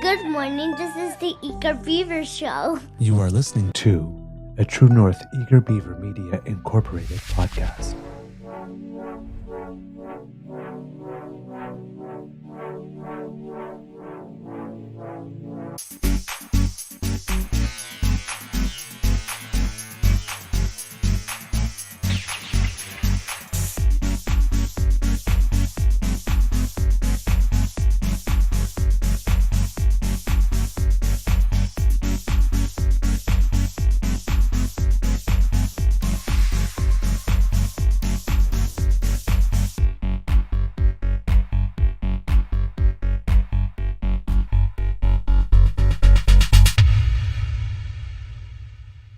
Good morning, this is the Eager Beaver Show. You are listening to a True North Eager Beaver Media Incorporated podcast.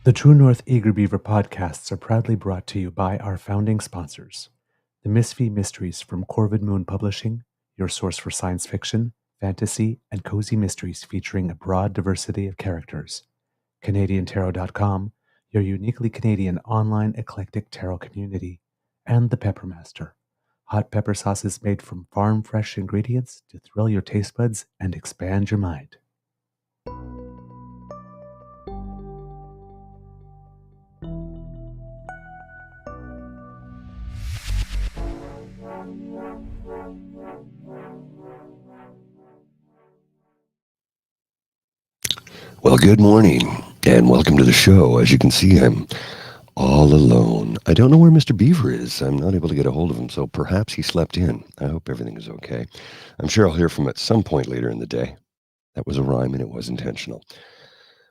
The True North Eager Beaver podcasts are proudly brought to you by our founding sponsors, the Misfit Mysteries from Corvid Moon Publishing, your source for science fiction, fantasy, and cozy mysteries featuring a broad diversity of characters, CanadianTarot.com, your uniquely Canadian online eclectic tarot community, and the Peppermaster, hot pepper sauces made from farm-fresh ingredients to thrill your taste buds and expand your mind. Well, good morning, and welcome to the show. As you can see, I'm all alone. I don't know where Mr. Beaver is. I'm not able to get a hold of him, so perhaps he slept in. I hope everything is okay. I'm sure I'll hear from him at some point later in the day. That was a rhyme, and it was intentional.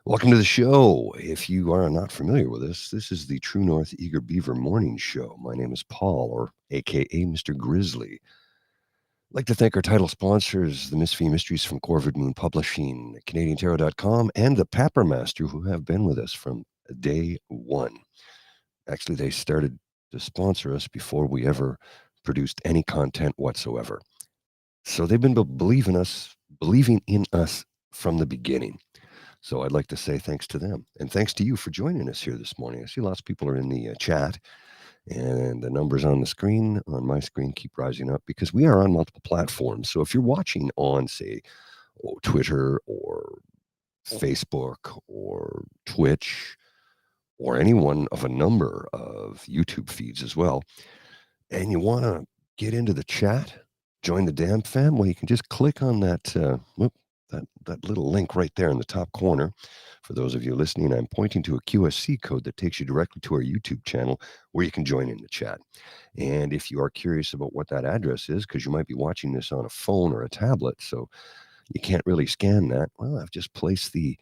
Welcome to the show. If you are not familiar with us, this is the True North Eager Beaver Morning Show. My name is Paul, or a.k.a. Mr. Grizzly. I'd like to thank our title sponsors, the Misfit Mysteries from Corvid Moon Publishing, CanadianTarot.com, and the Peppermaster, who have been with us from day one. Actually, they started to sponsor us before we ever produced any content whatsoever. So they've been believing in us from the beginning. So I'd like to say thanks to them. And thanks to you for joining us here this morning. I see lots of people are in the chat. And the numbers on my screen, keep rising up because we are on multiple platforms. So if you're watching on, say, Twitter or Facebook or Twitch or any one of a number of YouTube feeds as well, and you want to get into the chat, join the damn fam, well, you can just click on that little link right there in the top corner. For those of you listening, I'm pointing to a QSC code that takes you directly to our YouTube channel where you can join in the chat. And if you are curious about what that address is, because you might be watching this on a phone or a tablet, so you can't really scan that, well, I've just placed the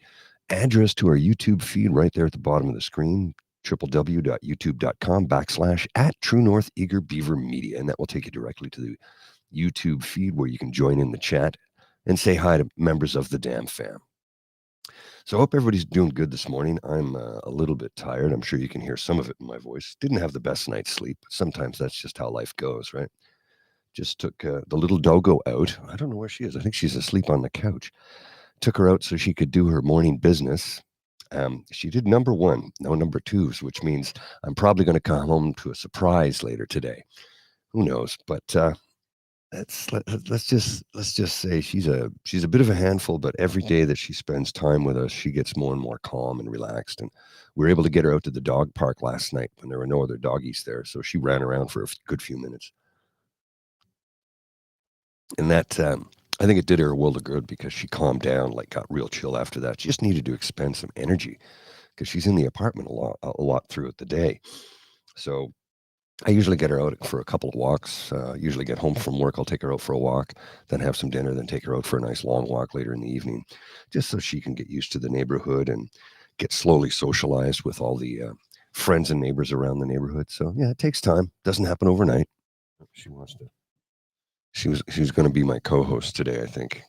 address to our YouTube feed right there at the bottom of the screen, www.youtube.com/@True North Eager Beaver Media. And that will take you directly to the YouTube feed where you can join in the chat and say hi to members of the damn fam. So I hope everybody's doing good this morning. I'm a little bit tired. I'm sure you can hear some of it in my voice. Didn't have the best night's sleep. Sometimes that's just how life goes, right? Just took the little doggo out. I don't know where she is. I think she's asleep on the couch. Took her out so she could do her morning business. She did number one, no number twos, which means I'm probably going to come home to a surprise later today. Who knows? But let's just say she's a bit of a handful, but every day that she spends time with us, she gets more and more calm and relaxed. And we were able to get her out to the dog park last night when there were no other doggies there, so she ran around for a good few minutes. And that I think it did her a world of good because she calmed down, like got real chill after that. She just needed to expend some energy because she's in the apartment a lot throughout the day. So I usually get her out for a couple of walks. Usually get home from work, I'll take her out for a walk, then have some dinner, then take her out for a nice long walk later in the evening, just so she can get used to the neighborhood and get slowly socialized with all the friends and neighbors around the neighborhood. So yeah, it takes time. Doesn't happen overnight. She was going to be my co-host today, I think.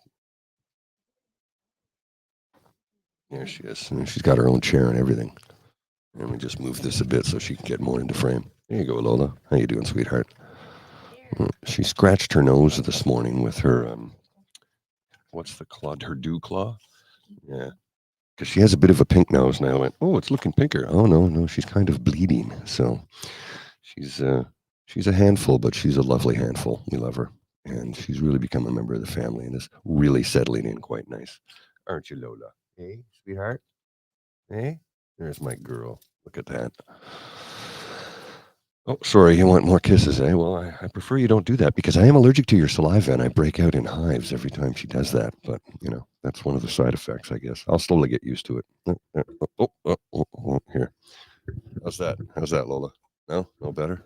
There she is. And she's got her own chair and everything. Let me just move this a bit so she can get more into frame. There you go, Lola. How you doing, sweetheart? She scratched her nose this morning with her, what's the claw? Her dew claw? Yeah. Because she has a bit of a pink nose, and I went, oh, it's looking pinker. Oh, no, she's kind of bleeding. So she's a handful, but she's a lovely handful. We love her. And she's really become a member of the family and is really settling in quite nice. Aren't you, Lola? Hey, sweetheart? Hey? There's my girl. Look at that. Oh, sorry, you want more kisses, eh? Well, I prefer you don't do that because I am allergic to your saliva and I break out in hives every time she does that. But, that's one of the side effects, I guess. I'll slowly get used to it. Here. How's that, Lola? No better?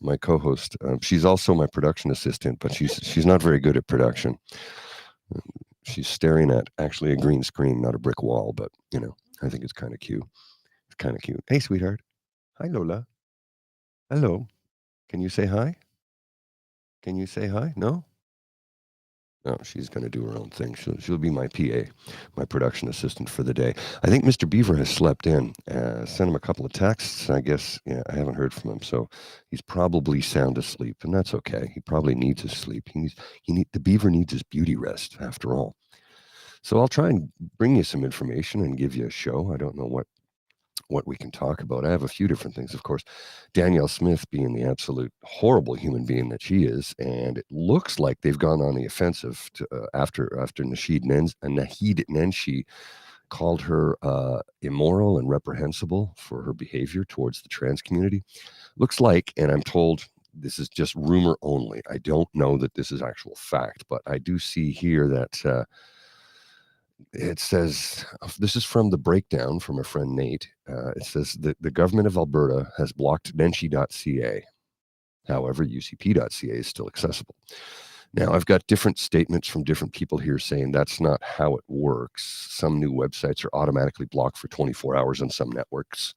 My co-host, she's also my production assistant, but she's not very good at production. She's staring at actually a green screen, not a brick wall, but, I think it's kind of cute. It's kind of cute. Hey, sweetheart. Hi, Lola. Hello. Can you say hi? Can you say hi? No? No, she's going to do her own thing. She'll be my PA, my production assistant for the day. I think Mr. Beaver has slept in. Sent him a couple of texts. I guess I haven't heard from him, so he's probably sound asleep, and that's okay. He probably needs his sleep. The beaver needs his beauty rest, after all. So I'll try and bring you some information and give you a show. I don't know what we can talk about. I have a few different things, of course. Danielle Smith being the absolute horrible human being that she is, and it looks like they've gone on the offensive after Nahid Nenshi called her immoral and reprehensible for her behavior towards the trans community. Looks like, and I'm told this is just rumor only. I don't know that this is actual fact, but I do see here that it says, this is from the breakdown from a friend, Nate. It says that the government of Alberta has blocked Nenshi.ca. However, UCP.ca is still accessible. Now, I've got different statements from different people here saying that's not how it works. Some new websites are automatically blocked for 24 hours on some networks.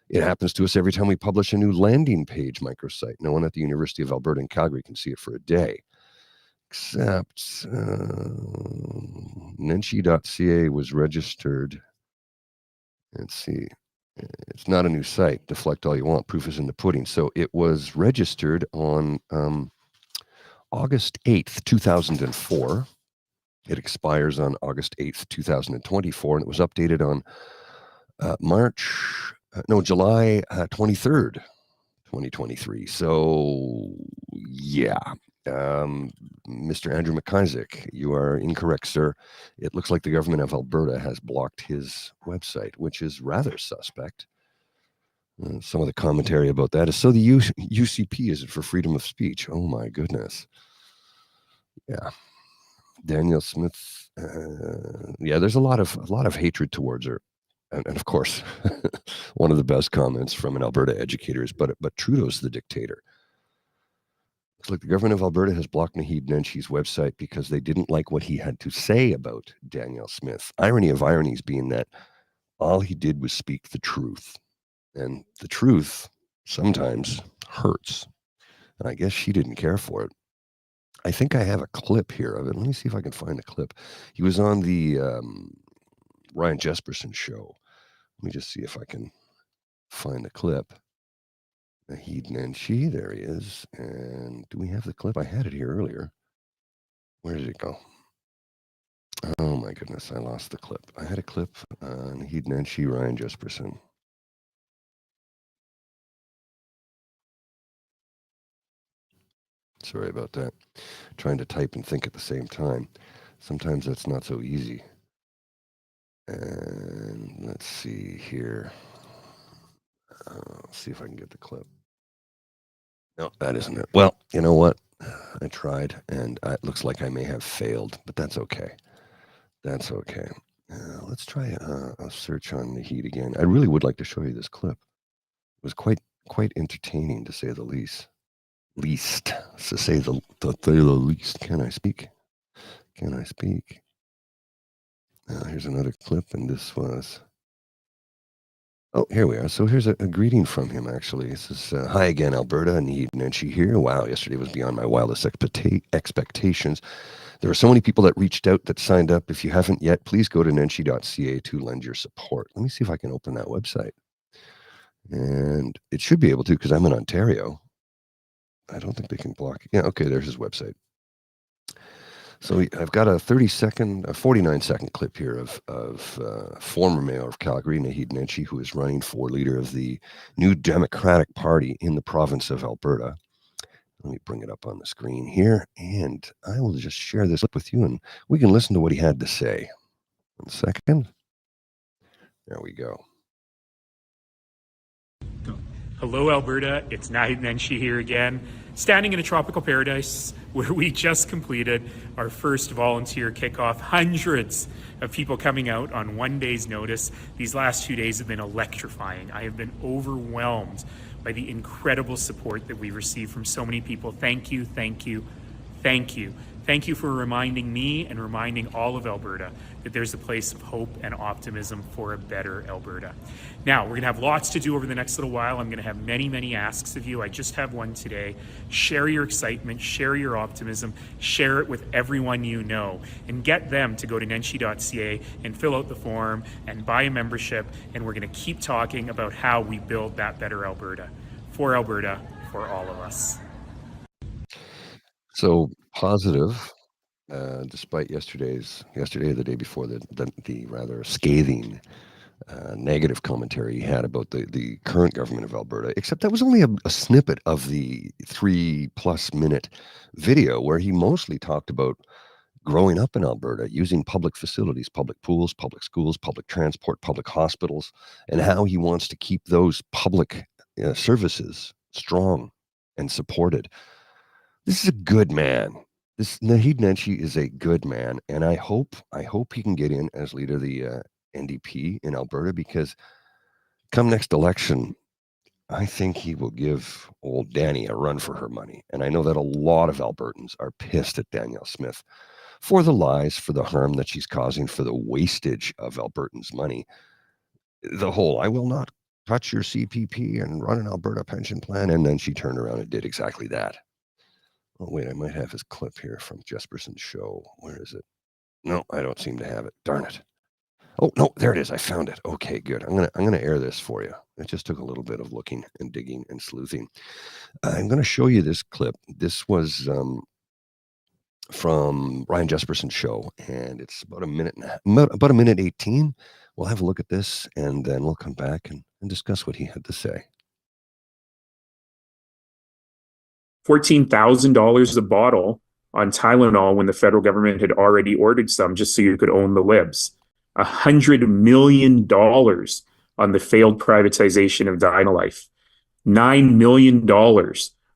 It happens to us every time we publish a new landing page microsite. No one at the University of Alberta in Calgary can see it for a day. Except Nenshi.ca was registered. Let's see. It's not a new site. Deflect all you want. Proof is in the pudding. So it was registered on August 8th, 2004. It expires on August 8th, 2024. And it was updated on July 23rd, 2023. So, yeah. Mr. Andrew McIsaac, you are incorrect, sir. It looks like the government of Alberta has blocked his website, which is rather suspect. Some of the commentary about that is, so the UCP is it for freedom of speech? Oh my goodness. Yeah. Danielle Smith. There's a lot of hatred towards her. And of course, one of the best comments from an Alberta educator is, but Trudeau's the dictator. Looks like the government of Alberta has blocked Nahid Nenshi's website because they didn't like what he had to say about Danielle Smith. Irony of ironies being that all he did was speak the truth. And the truth sometimes hurts. And I guess she didn't care for it. I think I have a clip here of it. Let me see if I can find the clip. He was on the Ryan Jesperson show. Let me just see if I can find the clip. Nahid Nenshi, there he is. And do we have the clip? I had it here earlier. Where did it go? Oh my goodness, I lost the clip. I had a clip on Nahid Nenshi, Ryan Jesperson. Sorry about that. Trying to type and think at the same time. Sometimes that's not so easy. And let's see here. See if I can get the clip. No, that isn't it. Well, you know what? I tried, and it looks like I may have failed, but that's okay. That's okay. Let's try a search on Nahid again. I really would like to show you this clip. It was quite entertaining, to say the least. To say the least. Can I speak? Can I speak? Here's another clip, and this was... Oh, here we are. So here's a greeting from him, actually. This is, hi again, Alberta. Nahid Nenshi here. Wow, yesterday was beyond my wildest expectations. There were so many people that reached out, that signed up. If you haven't yet, please go to nenshi.ca to lend your support. Let me see if I can open that website. And it should be able to, because I'm in Ontario. I don't think they can block it. Yeah, okay, there's his website. So I've got a 49-second clip here of former mayor of Calgary, Nahid Nenshi, who is running for leader of the New Democratic Party in the province of Alberta. Let me bring it up on the screen here, and I will just share this with you, and we can listen to what he had to say. 1 second. There we go. Hello, Alberta. It's Nenshi here again, standing in a tropical paradise where we just completed our first volunteer kickoff. Hundreds of people coming out on 1 day's notice. These last 2 days have been electrifying. I have been overwhelmed by the incredible support that we've received from so many people. Thank you, thank you, thank you. Thank you for reminding me and reminding all of Alberta that there's a place of hope and optimism for a better Alberta. Now, we're going to have lots to do over the next little while. I'm going to have many, many asks of you. I just have one today. Share your excitement, share your optimism, share it with everyone you know, and get them to go to nenshi.ca and fill out the form and buy a membership, and we're going to keep talking about how we build that better Alberta. For Alberta, for all of us. So positive, despite yesterday or the day before, the rather scathing negative commentary he had about the current government of Alberta, except that was only a snippet of the 3+ minute video where he mostly talked about growing up in Alberta, using public facilities, public pools, public schools, public transport, public hospitals, and how he wants to keep those public services strong and supported. This is a good man. This Naheed Nenshi is a good man, and I hope he can get in as leader of the NDP in Alberta, because come next election, I think he will give old Danny a run for her money. And I know that a lot of Albertans are pissed at Danielle Smith for the lies, for the harm that she's causing, for the wastage of Albertans' money. The whole, I will not touch your CPP and run an Alberta pension plan, and then she turned around and did exactly that. Oh, wait, I might have his clip here from Jesperson's show. Where is it? No, I don't seem to have it. Darn it. Oh, no, there it is. I found it. Okay, good. I'm gonna air this for you. It just took a little bit of looking and digging and sleuthing. I'm going to show you this clip. This was from Ryan Jesperson's show, and it's about a minute 18. We'll have a look at this, and then we'll come back and discuss what he had to say. $14,000 a bottle on Tylenol when the federal government had already ordered some just so you could own the libs. $100 million on the failed privatization of Dynalife. $9 million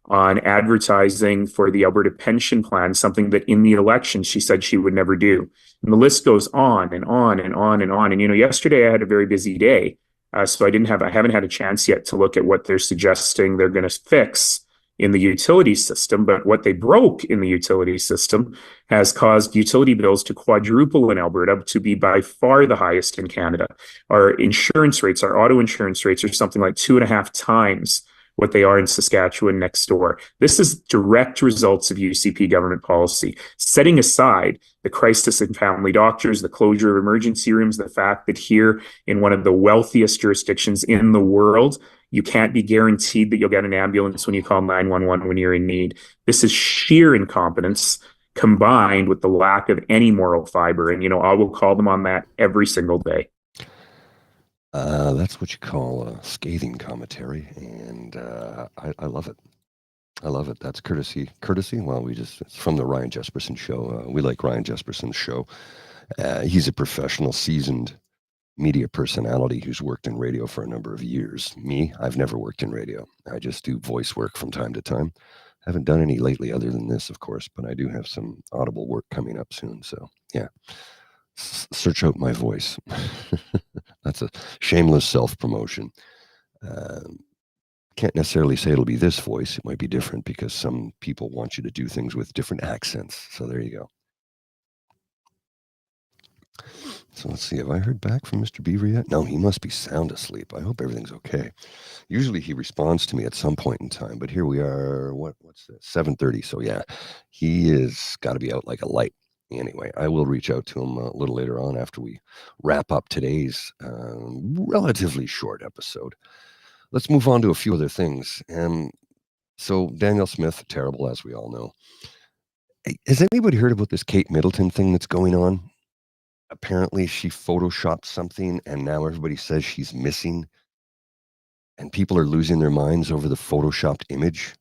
on advertising for the Alberta pension plan, something that in the election she said she would never do. And the list goes on and on and on and on. And, yesterday I had a very busy day, so I haven't had a chance yet to look at what they're suggesting they're going to fix in the utility system, but what they broke in the utility system has caused utility bills to quadruple in Alberta, to be by far the highest in Canada. Our insurance rates, our auto insurance rates, are something like 2.5 times what they are in Saskatchewan next door. This is direct results of UCP government policy. Setting aside the crisis in family doctors, the closure of emergency rooms, the fact that here in one of the wealthiest jurisdictions in the world, you can't be guaranteed that you'll get an ambulance when you call 911 when you're in need. This is sheer incompetence combined with the lack of any moral fiber. And, I will call them on that every single day. That's what you call a scathing commentary, and I love it. I love it. That's courtesy. Well, it's from the Ryan Jesperson show. We like Ryan Jesperson's show. He's a professional, seasoned media personality who's worked in radio for a number of years. Me, I've never worked in radio. I just do voice work from time to time. Haven't done any lately other than this, of course, but I do have some audible work coming up soon. So, yeah, search out my voice. That's a shameless self-promotion. Can't necessarily say it'll be this voice. It might be different because some people want you to do things with different accents. So there you go. So let's see. Have I heard back from Mr. Beaver yet? No, he must be sound asleep. I hope everything's okay. Usually he responds to me at some point in time, but here we are. What's this? 7:30. So yeah, he is got to be out like a light. Anyway, I will reach out to him a little later on after we wrap up today's relatively short episode. Let's move on to a few other things. So Danielle Smith, terrible, as we all know. Has anybody heard about this Kate Middleton thing that's going on? Apparently she photoshopped something and now everybody says she's missing. And people are losing their minds over the photoshopped image.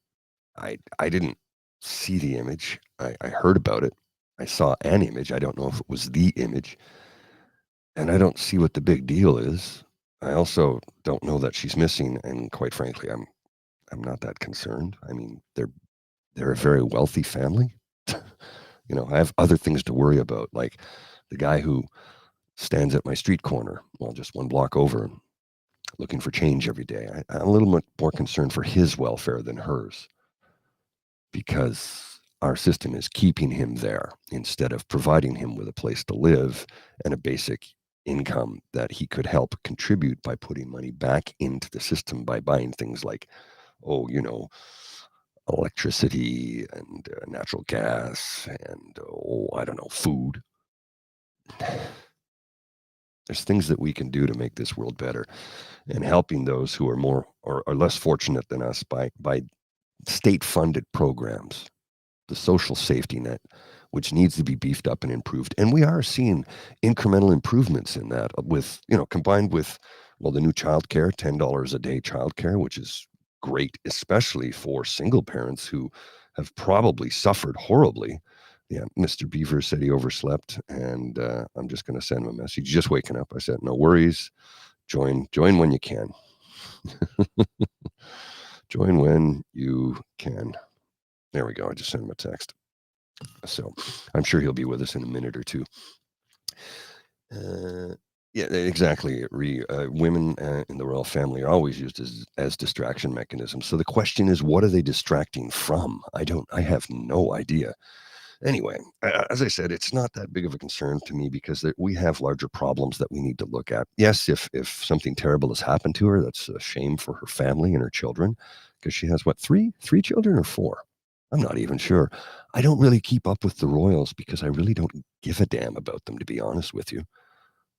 I didn't see the image. I heard about it. I saw an image. I don't know if it was the image. And I don't see what the big deal is. I also don't know that she's missing. And quite frankly, I'm not that concerned. I mean, they're a very wealthy family. You know, I have other things to worry about, like the guy who stands at my street corner, well, just one block over, looking for change every day. I'm a little bit more concerned for his welfare than hers, because our system is keeping him there instead of providing him with a place to live and a basic income that he could help contribute by putting money back into the system by buying things like, electricity and natural gas and, I don't know, food. There's things that we can do to make this world better, and helping those who are more or less fortunate than us by state-funded programs, the social safety net, which needs to be beefed up and improved. And we are seeing incremental improvements in that with, combined with, the new childcare, $10 a day childcare, which is great, especially for single parents who have probably suffered horribly. Yeah, Mr. Beaver said he overslept, and I'm just going to send him a message. Just waking up. I said, no worries. Join when you can. Join when you can. There we go. I just sent him a text. So I'm sure he'll be with us in a minute or two. Yeah, exactly. Women in the royal family are always used as distraction mechanisms. So the question is, what are they distracting from? I have no idea. Anyway, as I said, it's not that big of a concern to me because we have larger problems that we need to look at. Yes, if something terrible has happened to her, that's a shame for her family and her children, because she has, three children or four? I'm not even sure. I don't really keep up with the royals because I really don't give a damn about them, to be honest with you.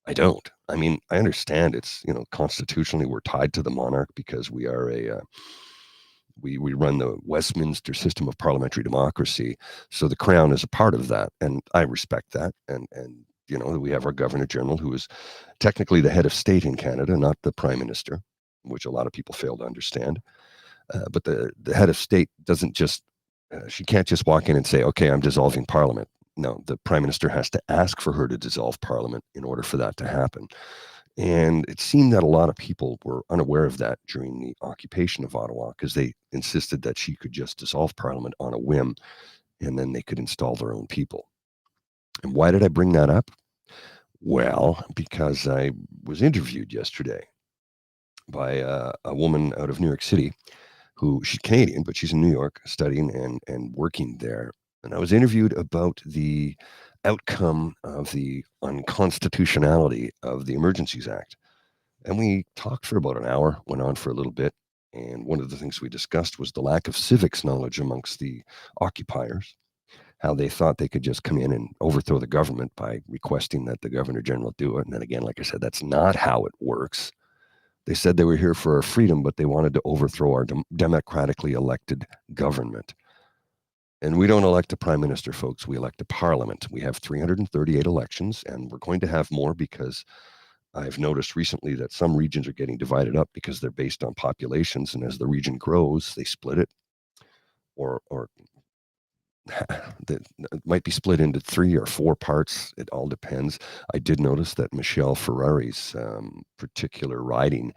I don't. I mean, I understand it's, constitutionally we're tied to the monarch because we are we run the Westminster system of parliamentary democracy. So the crown is a part of that. And I respect that. And we have our Governor General, who is technically the head of state in Canada, not the Prime Minister, which a lot of people fail to understand. But the head of state doesn't just, she can't just walk in and say, okay, I'm dissolving Parliament. No, the Prime Minister has to ask for her to dissolve Parliament in order for that to happen. And it seemed that a lot of people were unaware of that during the occupation of Ottawa, because they insisted that she could just dissolve Parliament on a whim, and then they could install their own people. And why did I bring that up? Well, because I was interviewed yesterday by a woman out of New York City she's Canadian, but she's in New York studying and working there. And I was interviewed about the outcome of the unconstitutionality of the Emergencies Act. And we talked for about an hour, went on for a little bit. And one of the things we discussed was the lack of civics knowledge amongst the occupiers, how they thought they could just come in and overthrow the government by requesting that the Governor General do it. And then again, like I said, that's not how it works. They said they were here for our freedom, but they wanted to overthrow our democratically elected government. And we don't elect a prime minister, folks. We elect a parliament. We have 338 elections, and we're going to have more because I've noticed recently that some regions are getting divided up because they're based on populations. And as the region grows, they split it, or it might be split into 3 or 4 parts. It all depends. I did notice that Michelle Ferrari's particular riding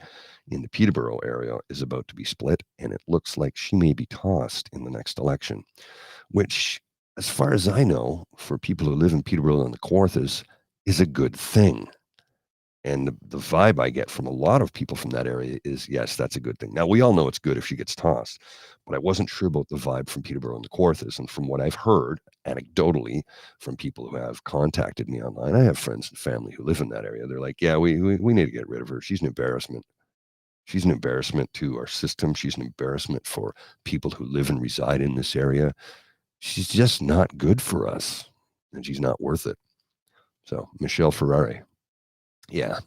in the Peterborough area is about to be split, and it looks like she may be tossed in the next election, which, as far as I know, for people who live in Peterborough and the Kawarthas, is a good thing. And the vibe I get from a lot of people from that area is, yes, that's a good thing. Now, we all know it's good if she gets tossed, but I wasn't sure about the vibe from Peterborough and the Kawarthas. And from what I've heard anecdotally from people who have contacted me online, I have friends and family who live in that area. They're like, yeah, we need to get rid of her. She's an embarrassment. She's an embarrassment to our system. She's an embarrassment for people who live and reside in this area. She's just not good for us, and she's not worth it. So, Michelle Ferrari. Yeah.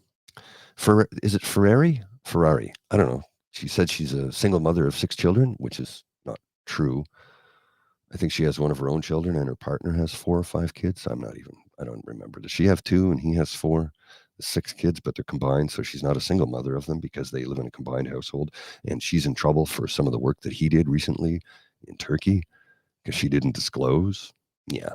Is it Ferrari? Ferrari. I don't know. She said she's a single mother of 6 children, which is not true. I think she has one of her own children, and her partner has 4 or 5 kids. I don't remember. Does she have 2 and he has 4? 6 kids, but they're combined. So she's not a single mother of them because they live in a combined household. And she's in trouble for some of the work that he did recently in Turkey because she didn't disclose. Yeah.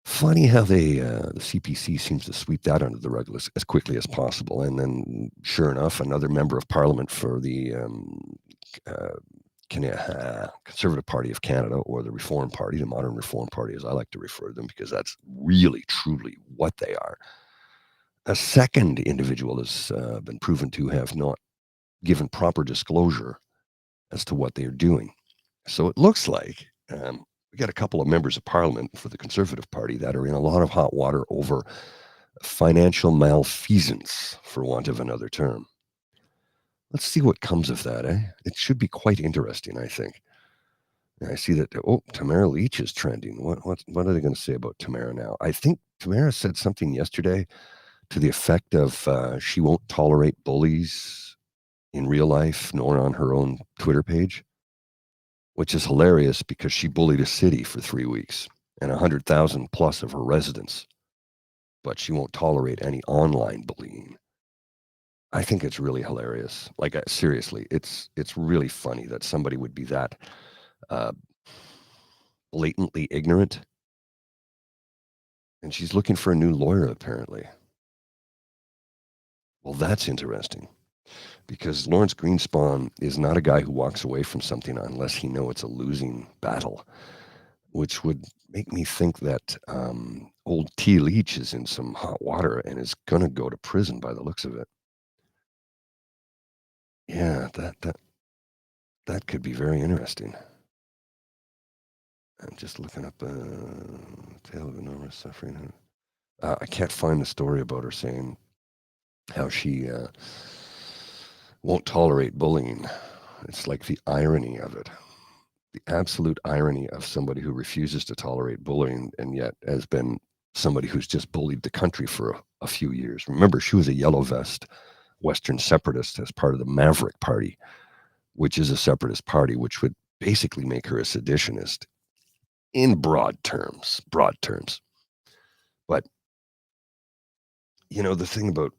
Funny how the CPC seems to sweep that under the rug as quickly as possible. And then, sure enough, another member of parliament for the Conservative Party of Canada, or the Reform Party, the Modern Reform Party, as I like to refer to them, because that's really, truly what they are. A second individual has been proven to have not given proper disclosure as to what they are doing. So it looks like we got a couple of members of parliament for the Conservative Party that are in a lot of hot water over financial malfeasance, for want of another term. Let's see what comes of that, eh? It should be quite interesting, I think. And I see that, Tamara Leach is trending. What are they going to say about Tamara now? I think Tamara said something yesterday to the effect of she won't tolerate bullies in real life nor on her own Twitter page, which is hilarious because she bullied a city for 3 weeks and 100,000 plus of her residents, but she won't tolerate any online bullying. I think it's really hilarious. Like, seriously, it's really funny that somebody would be that blatantly ignorant. And she's looking for a new lawyer, apparently. Well, that's interesting, because Lawrence Greenspan is not a guy who walks away from something unless he knows it's a losing battle, which would make me think that old Tyee Leach is in some hot water and is going to go to prison by the looks of it. Yeah, that could be very interesting. I'm just looking up tale of enormous suffering. I can't find the story about her saying how she won't tolerate bullying. It's like the irony of it. The absolute irony of somebody who refuses to tolerate bullying and yet has been somebody who's just bullied the country for a few years. Remember, she was a yellow vest Western separatist as part of the Maverick Party, which is a separatist party, which would basically make her a seditionist in broad terms. But, the thing about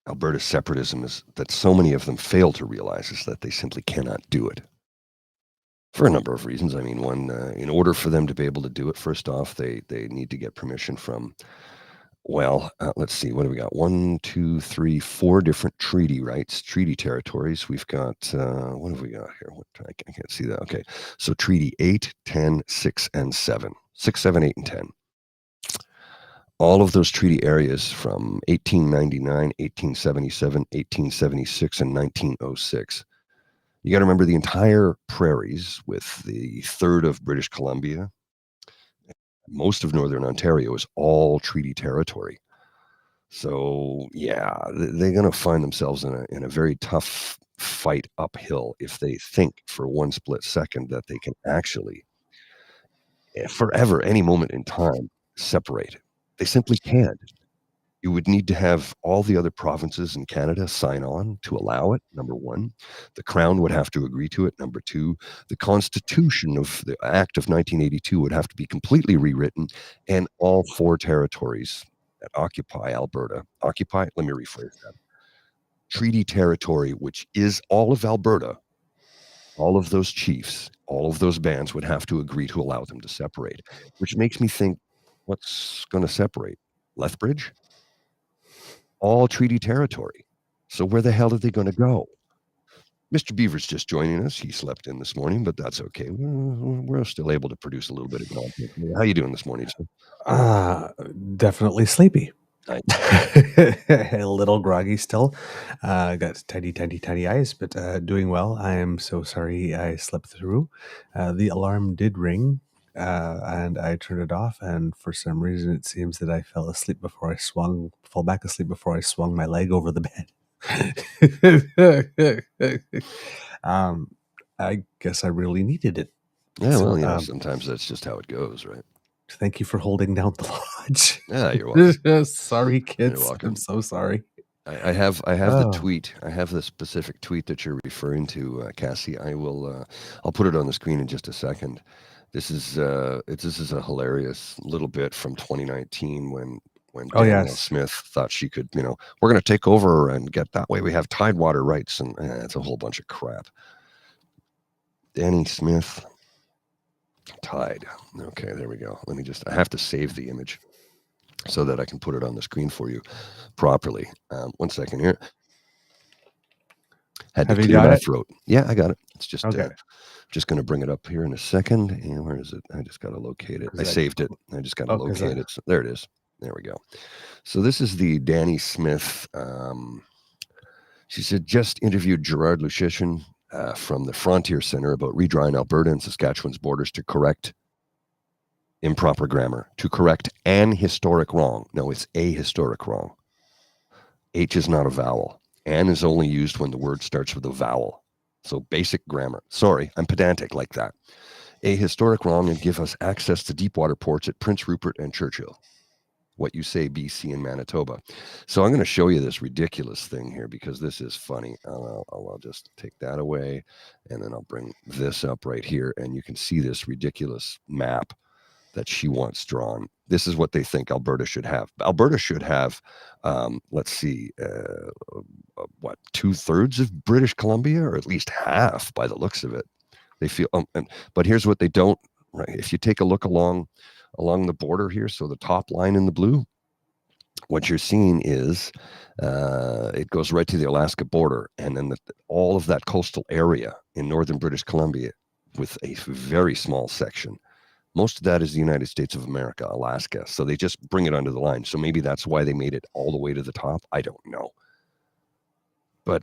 Alberta separatism is that so many of them fail to realize is that they simply cannot do it. For a number of reasons. I mean, one, in order for them to be able to do it, first off, they need to get permission from, let's see, what do we got? 1, 2, 3, 4 different treaty rights, treaty territories. We've got, what have we got here? I can't see that. Okay. So Treaty 8, 10, 6, and 7. 6, 7, 8, and 10. All of those treaty areas from 1899, 1877, 1876, and 1906. You got to remember the entire prairies with the third of British Columbia, most of Northern Ontario is all treaty territory. So, yeah, they're going to find themselves in a very tough fight uphill if they think for one split second that they can actually, forever, any moment in time, separate. They simply can't. You would need to have all the other provinces in Canada sign on to allow it, number one. The Crown would have to agree to it, number two. The Constitution of the Act of 1982 would have to be completely rewritten, and all 4 territories that occupy Alberta, let me rephrase that. Treaty territory, which is all of Alberta, all of those chiefs, all of those bands would have to agree to allow them to separate, which makes me think, what's going to separate? Lethbridge? All treaty territory. So where the hell are they going to go? Mr. Beaver's just joining us. He slept in this morning, but that's okay. We're still able to produce a little bit of content. How you doing this morning, sir? Definitely sleepy. Nice. A little groggy still. Got tiny eyes, but doing well. I am so sorry I slept through. The alarm did ring. And I turned it off, and for some reason it seems that I fell back asleep before I swung my leg over the bed. I guess I really needed it. Yeah, so, sometimes that's just how it goes, right? Thank you for holding down the lodge. Yeah, you're welcome. Sorry, kids. You're welcome. I'm so sorry. I have the tweet. I have the specific tweet that you're referring to, Cassie. I'll put it on the screen in just a second. This is a hilarious little bit from 2019 when Danielle Smith thought she could, we're going to take over and get that way. We have tidewater rights, and it's a whole bunch of crap. Danny Smith, Tide. Okay, there we go. I have to save the image so that I can put it on the screen for you properly. 1 second here. Had to clear my throat. Yeah, I got it. It's just okay. Just going to bring it up here in a second. And where is it? I just got to locate it. I saved it. I just got to locate it. So there it is. There we go. So this is the Danny Smith. She said, just interviewed Gerard Lucian from the Frontier Center about redrawing Alberta and Saskatchewan's borders to correct improper grammar, to correct an historic wrong. No, it's a historic wrong. H is not a vowel. An is only used when the word starts with a vowel. So basic grammar. Sorry, I'm pedantic like that. A historic wrong and give us access to deep water ports at Prince Rupert and Churchill. What you say, BC and Manitoba. So I'm going to show you this ridiculous thing here because this is funny. I'll just take that away and then I'll bring this up right here and you can see this ridiculous map that she wants drawn. This is what they think Alberta should have. Alberta should have, let's see, 2/3 of British Columbia, or at least half by the looks of it. They feel, but here's what they don't. Right, if you take a look along the border here, so the top line in the blue, what you're seeing is it goes right to the Alaska border, and then all of that coastal area in northern British Columbia, with a very small section. Most of that is the United States of America, Alaska. So they just bring it under the line. So maybe that's why they made it all the way to the top. I don't know. But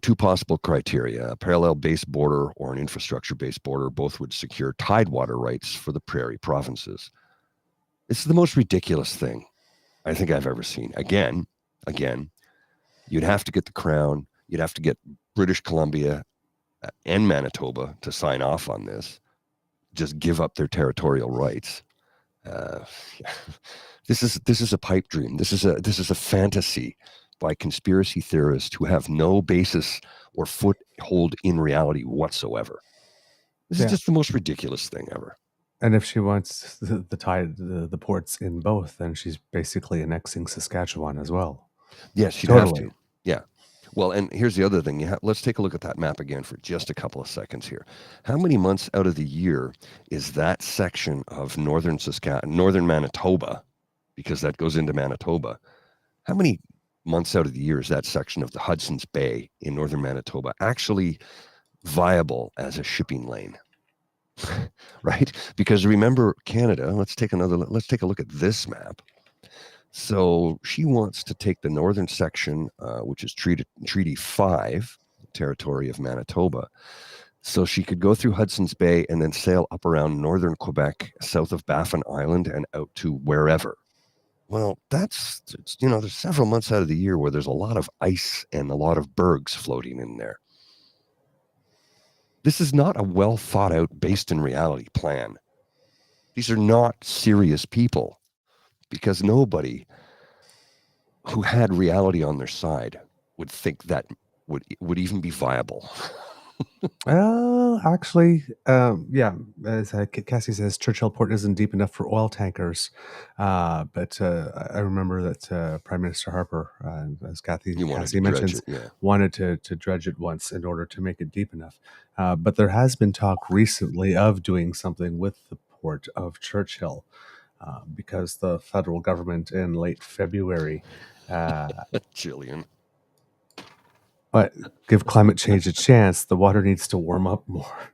two possible criteria, a parallel-based border or an infrastructure-based border, both would secure tidewater rights for the prairie provinces. It's the most ridiculous thing I think I've ever seen. Again, you'd have to get the Crown, you'd have to get British Columbia and Manitoba to sign off on this. Just give up their territorial rights. This is a pipe dream. This is a fantasy by conspiracy theorists who have no basis or foothold in reality whatsoever. This is just the most ridiculous thing ever. And if she wants the ports in both, then she's basically annexing Saskatchewan as well. Yes, she'd have to. Yeah. Well, and here's the other thing. Let's take a look at that map again for just a couple of seconds here. How many months out of the year is that section of northern Manitoba, because that goes into Manitoba, how many months out of the year is that section of the Hudson's Bay in northern Manitoba actually viable as a shipping lane? Right? Because remember Canada, let's take a look at this map. So she wants to take the northern section, which is Treaty 5, territory of Manitoba. So she could go through Hudson's Bay and then sail up around northern Quebec, south of Baffin Island, and out to wherever. Well, there's several months out of the year where there's a lot of ice and a lot of bergs floating in there. This is not a well thought out, based in reality plan. These are not serious people. Because nobody who had reality on their side would think that would even be viable. Well, actually, yeah, as Cassie says, Churchill Port isn't deep enough for oil tankers. But I remember that Prime Minister Harper, as Cassie mentions, wanted to dredge it once in order to make it deep enough. But there has been talk recently of doing something with the port of Churchill. Because the federal government in late February Jillian. But give climate change a chance, the water needs to warm up more.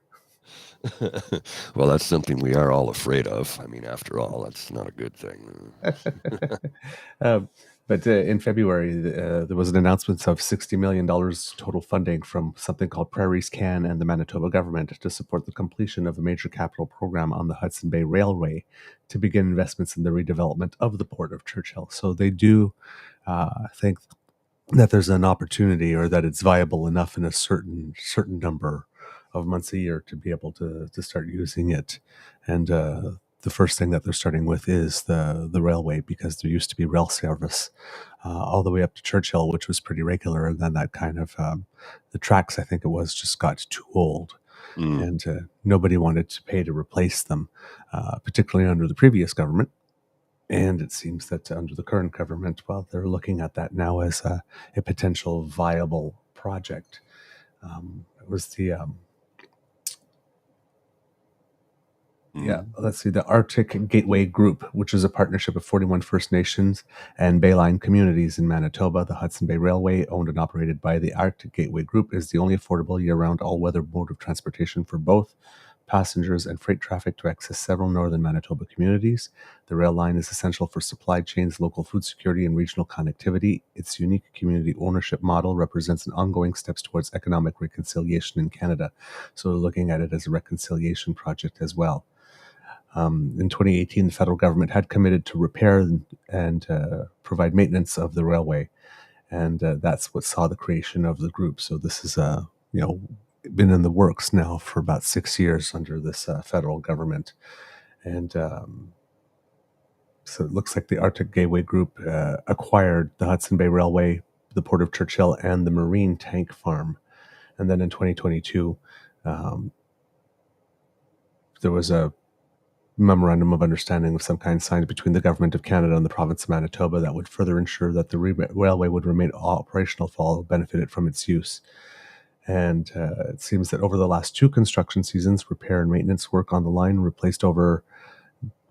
Well, that's something we are all afraid of. I mean, after all, that's not a good thing. But in February, there was an announcement of $60 million total funding from something called Prairies Can and the Manitoba government to support the completion of a major capital program on the Hudson Bay Railway to begin investments in the redevelopment of the Port of Churchill. So they do think that there's an opportunity, or that it's viable enough in a certain number of months a year to be able to start using it. And the first thing that they're starting with is the railway, because there used to be rail service all the way up to Churchill, which was pretty regular. And then that kind of, the tracks, I think it was, just got too old. And nobody wanted to pay to replace them, particularly under the previous government. And it seems that under the current government, well, they're looking at that now as a potential viable project. It was the Yeah, let's see. The Arctic Gateway Group, which is a partnership of 41 First Nations and Bayline communities in Manitoba. The Hudson Bay Railway, owned and operated by the Arctic Gateway Group, is the only affordable year-round all-weather mode of transportation for both passengers and freight traffic to access several northern Manitoba communities. The rail line is essential for supply chains, local food security, and regional connectivity. Its unique community ownership model represents an ongoing steps towards economic reconciliation in Canada. So we're looking at it as a reconciliation project as well. In 2018, the federal government had committed to repair and provide maintenance of the railway, and that's what saw the creation of the group. So this is been in the works now for about 6 years under this federal government, and so it looks like the Arctic Gateway Group acquired the Hudson Bay Railway, the Port of Churchill, and the Marine Tank Farm, and then in 2022, there was a memorandum of understanding of some kind signed between the government of Canada and the province of Manitoba that would further ensure that the railway would remain operational for all who benefited from its use. And it seems that over the last 2 construction seasons, repair and maintenance work on the line replaced about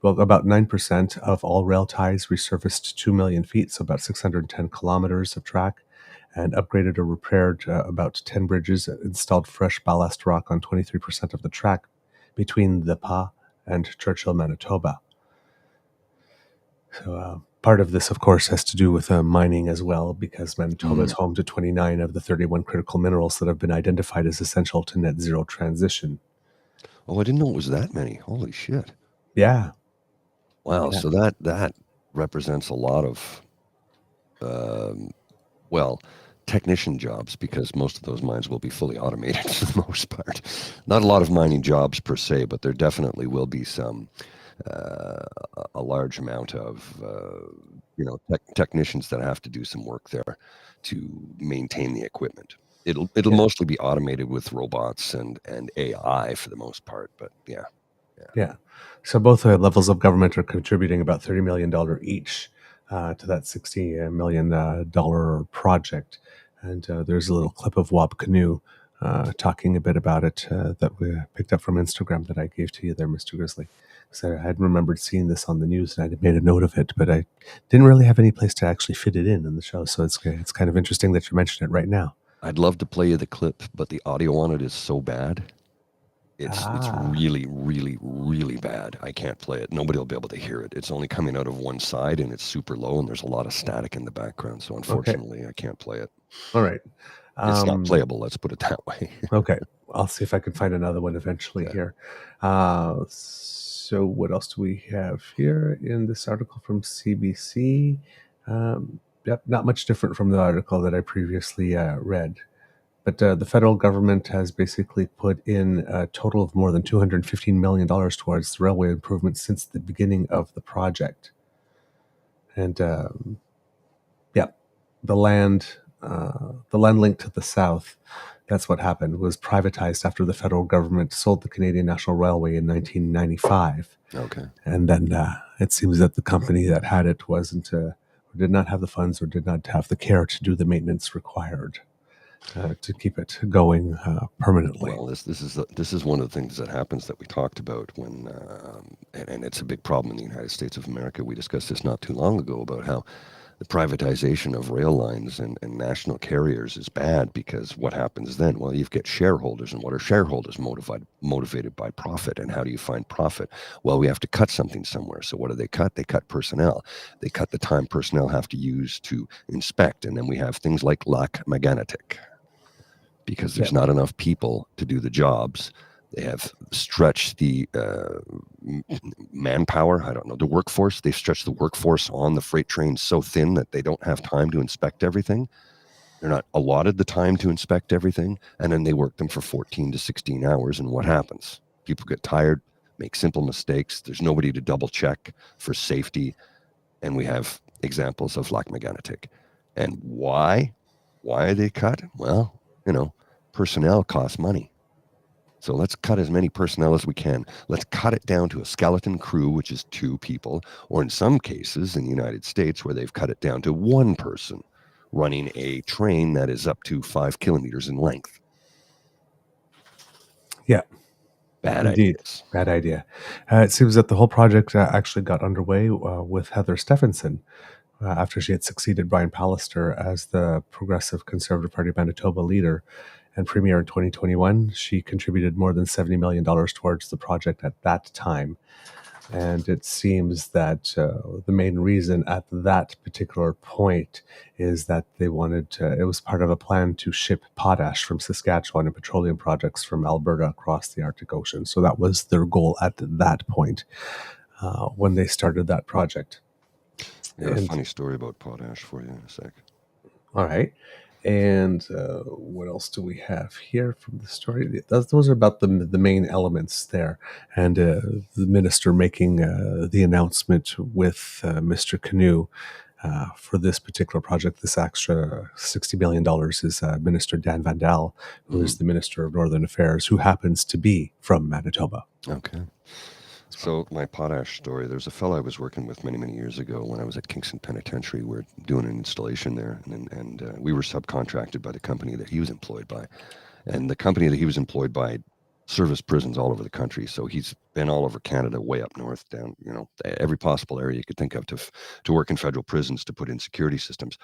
9% of all rail ties, resurfaced 2 million feet, so about 610 kilometers of track, and upgraded or repaired about 10 bridges, installed fresh ballast rock on 23% of the track between the Pas and Churchill, Manitoba. So part of this, of course, has to do with mining as well, because Manitoba is home to 29 of the 31 critical minerals that have been identified as essential to net zero transition. Oh, I didn't know it was that many. Holy shit. Yeah. Wow. Yeah. So that represents a lot of, technician jobs, because most of those mines will be fully automated for the most part. Not a lot of mining jobs per se, but there definitely will be some, a large amount of, technicians that have to do some work there to maintain the equipment. It'll mostly be automated with robots and AI for the most part, but yeah. So both levels of government are contributing about $30 million each to that $60 million project. And there's a little clip of Wab Canoe talking a bit about it that we picked up from Instagram that I gave to you there, Mr. Grizzly. So I had remembered seeing this on the news, and I made a note of it, but I didn't really have any place to actually fit it in the show. So it's kind of interesting that you mentioned it right now. I'd love to play you the clip, but the audio on it is so bad. It's really, really, really bad. I can't play it. Nobody will be able to hear it. It's only coming out of one side, and it's super low, and there's a lot of static in the background. So unfortunately, I can't play it. All right. It's not playable. Let's put it that way. Okay. I'll see if I can find another one eventually here. So what else do we have here in this article from CBC? Not much different from the article that I previously read. But the federal government has basically put in a total of more than $215 million towards railway improvements since the beginning of the project. And the land link to the south, that's what happened, was privatized after the federal government sold the Canadian National Railway in 1995. Okay. And then it seems that the company that had it did not have the funds or did not have the care to do the maintenance required to keep it going permanently. Well, this is one of the things that happens that we talked about when, and it's a big problem in the United States of America. We discussed this not too long ago about how the privatization of rail lines and national carriers is bad, because what happens then? Well, you've got shareholders, and what are shareholders motivated by profit? And how do you find profit? Well, we have to cut something somewhere. So what do they cut? They cut personnel. They cut the time personnel have to use to inspect. And then we have things like lac maganatic, because there's not enough people to do the jobs. They have stretched the manpower, the workforce. They've stretched the workforce on the freight trains so thin that they don't have time to inspect everything. They're not allotted the time to inspect everything. And then they work them for 14 to 16 hours. And what happens? People get tired, make simple mistakes. There's nobody to double check for safety. And we have examples of lac maganatic. And why? Why are they cut? Well, personnel costs money. So let's cut as many personnel as we can. Let's cut it down to a skeleton crew, which is 2 people, or in some cases in the United States where they've cut it down to 1 person running a train that is up to 5 kilometers in length. Yeah. Bad Indeed. ideas. Bad idea. It seems that the whole project actually got underway with Heather Stephenson after she had succeeded Brian Pallister as the Progressive Conservative Party of Manitoba leader and premier in 2021. She contributed more than $70 million towards the project at that time. And it seems that the main reason at that particular point is that they wanted to, it was part of a plan to ship potash from Saskatchewan and petroleum projects from Alberta across the Arctic Ocean. So that was their goal at that point when they started that project. I got a And funny story about potash for you in a sec. all right. And what else do we have here from the story? Those are about the main elements there. And the minister making the announcement with Mr. Canoe for this particular project, this extra $60 million is Minister Dan Van Dal, who is the Minister of Northern Affairs, who happens to be from Manitoba. Okay. So my potash story, there's a fellow I was working with many, many years ago when I was at Kingston Penitentiary. We're doing an installation there, and we were subcontracted by the company that he was employed by. And the company that he was employed by serviced prisons all over the country. So he's been all over Canada, way up north, down, every possible area you could think of to work in federal prisons to put in security systems.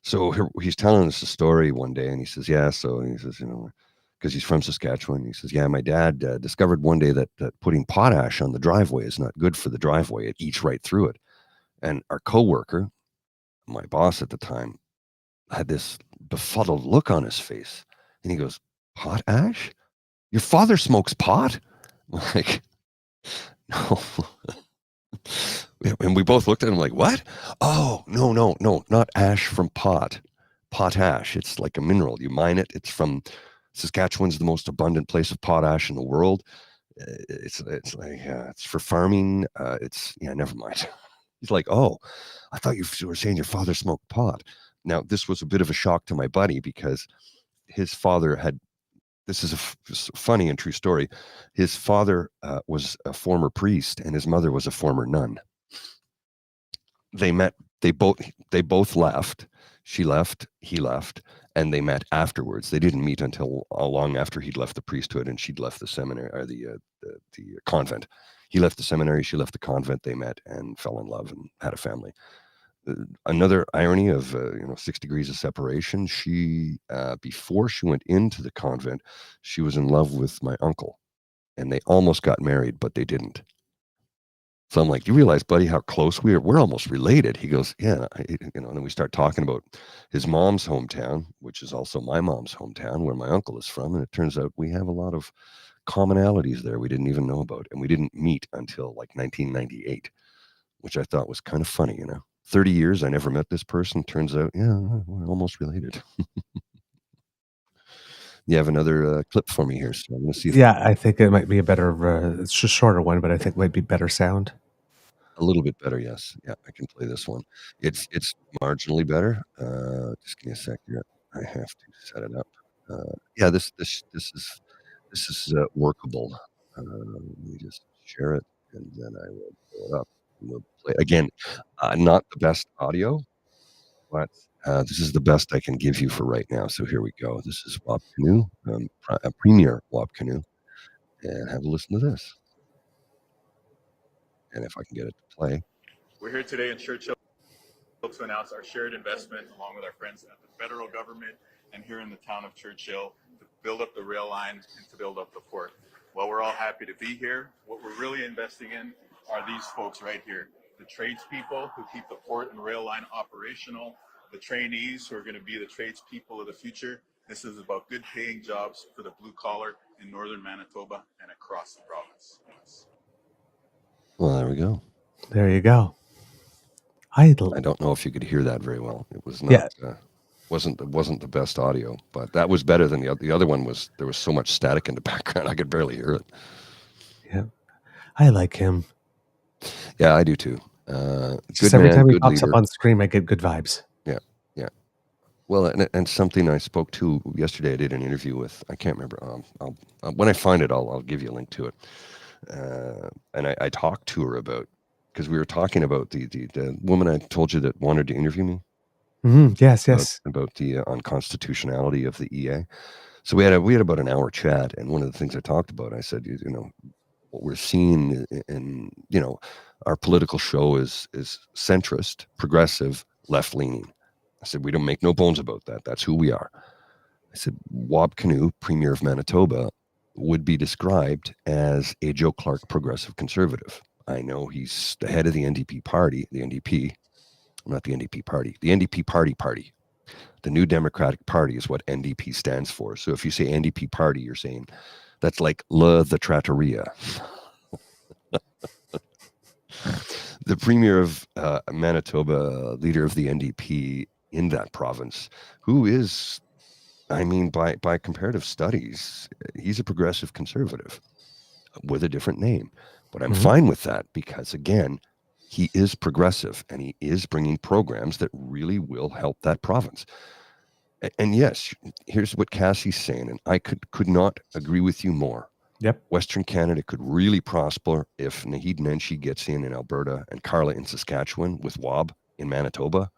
So he's telling us a story one day, and he says, because he's from Saskatchewan. He says, my dad discovered one day that putting potash on the driveway is not good for the driveway. It eats right through it. And our coworker, my boss at the time, had this befuddled look on his face. And he goes, potash? Your father smokes pot? I'm like, no. And we both looked at him like, what? Oh, no, not ash from pot. Potash. It's like a mineral. You mine it. It's from Saskatchewan's the most abundant place of potash in the world. It's like it's for farming. Never mind. He's like, oh, I thought you were saying your father smoked pot. Now this was a bit of a shock to my buddy because his father had. This is a funny and true story. His father was a former priest and his mother was a former nun. They met. They both left. She left, he left, and they met afterwards. They didn't meet until long after he'd left the priesthood and she'd left the seminary or the convent. He left the seminary, she left the convent. They met and fell in love and had a family. Another irony of 6 degrees of separation. She before she went into the convent, she was in love with my uncle, and they almost got married, but they didn't. So I'm like, you realize, buddy, how close we are? We're almost related. He goes, yeah. And then we start talking about his mom's hometown, which is also my mom's hometown, where my uncle is from. And it turns out we have a lot of commonalities there we didn't even know about. And we didn't meet until like 1998, which I thought was kind of funny, 30 years, I never met this person. Turns out, we're almost related. You have another clip for me here, so I'm going to see if I think it might be a better, it's just a shorter one, but I think it might be better sound. a little bit better, yes. Yeah, I can play this one. It's marginally better. Just give me a sec here. I have to set it up. This is workable. Let me just share it, and then I will pull it up. And we'll play again. Not the best audio, but this is the best I can give you for right now. So here we go. This is Wab Canoe, a premier Wab Canoe, and have a listen to this. And if I can get it to play. We're here today in Churchill to announce our shared investment along with our friends at the federal government and here in the town of Churchill to build up the rail line and to build up the port. Well, we're all happy to be here. What we're really investing in are these folks right here, the tradespeople who keep the port and rail line operational, the trainees who are going to be the tradespeople of the future. This is about good paying jobs for the blue collar in northern Manitoba and across the province. Well, there we go. There you go. I don't know if you could hear that very well. It was not wasn't the best audio, but that was better than the other one was. There was so much static in the background I could barely hear it. Yeah, I like him. Yeah, I do too. Just every time he pops up on screen, I get good vibes. Yeah. Well, and something I spoke to yesterday, I did an interview with. I can't remember. When I find it, I'll give you a link to it. And I talked to her about, because we were talking about the woman I told you that wanted to interview me. Mm-hmm. Yes. About the unconstitutionality of the EA. So we had about an hour chat, and one of the things I talked about, I said, what we're seeing in our political show is centrist, progressive, left-leaning. I said, we don't make no bones about that. That's who we are. I said, Wab Kinew, Premier of Manitoba, would be described as a Joe Clark progressive conservative. I know he's the head of the NDP party, the NDP, not the NDP party, the NDP party. The New Democratic Party is what NDP stands for. So if you say NDP party, you're saying that's like the Trattoria. The Premier of Manitoba, leader of the NDP in that province, who is, by comparative studies, he's a progressive conservative with a different name. But I'm fine with that because, again, he is progressive and he is bringing programs that really will help that province. And yes, here's what Cassie's saying, and I could not agree with you more. Yep. Western Canada could really prosper if Naheed Nenshi gets in Alberta and Carla in Saskatchewan with Wab in Manitoba.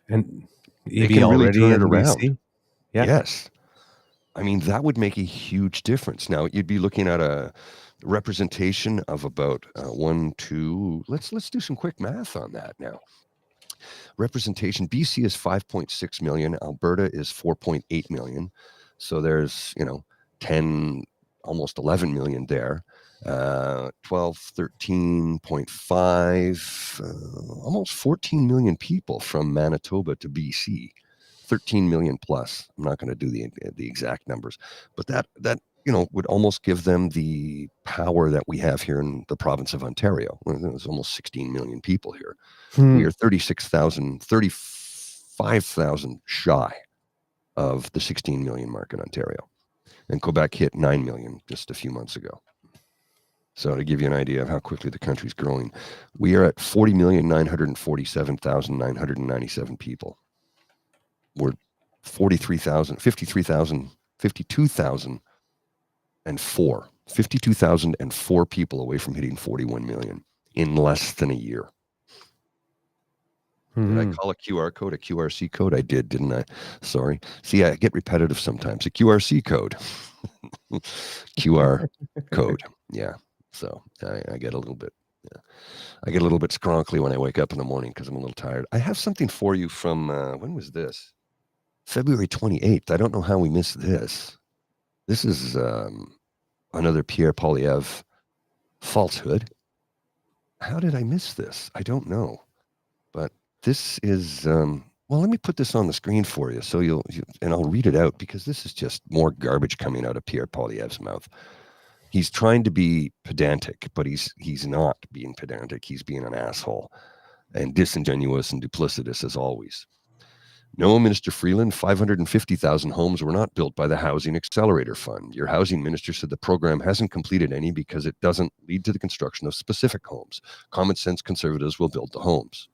And they EV can really already turn it in around. BC. Yep. Yes. That would make a huge difference. Now, you'd be looking at a representation of about let's do some quick math on that now. Representation, BC is 5.6 million, Alberta is 4.8 million. So there's, 10, almost 11 million there. 12, 13.5, almost 14 million people from Manitoba to BC. 13 million plus. I'm not going to do the exact numbers, but that would almost give them the power that we have here in the province of Ontario. There's almost 16 million people here. We are 35,000 shy of the 16 million mark in Ontario. And Quebec hit 9 million just a few months ago. So to give you an idea of how quickly the country's growing, we are at 40,947,997 people. We're 52,004 people away from hitting 41 million in less than a year. Did I call a QR code a QRC code? I did, didn't I? Sorry. See, I get repetitive sometimes. A QRC code. QR code. Yeah. So I get a little bit, I get a little bit scronkly when I wake up in the morning because I'm a little tired. I have something for you from, when was this? February 28th. I don't know how we missed this. This is another Pierre Poilievre falsehood. How did I miss this? I don't know. But this is, let me put this on the screen for you so and I'll read it out because this is just more garbage coming out of Pierre Poilievre's mouth. He's trying to be pedantic, but he's not being pedantic. He's being an asshole and disingenuous and duplicitous as always. No, Minister Freeland, 550,000 homes were not built by the Housing Accelerator Fund. Your housing minister said the program hasn't completed any because it doesn't lead to the construction of specific homes. Common sense conservatives will build the homes.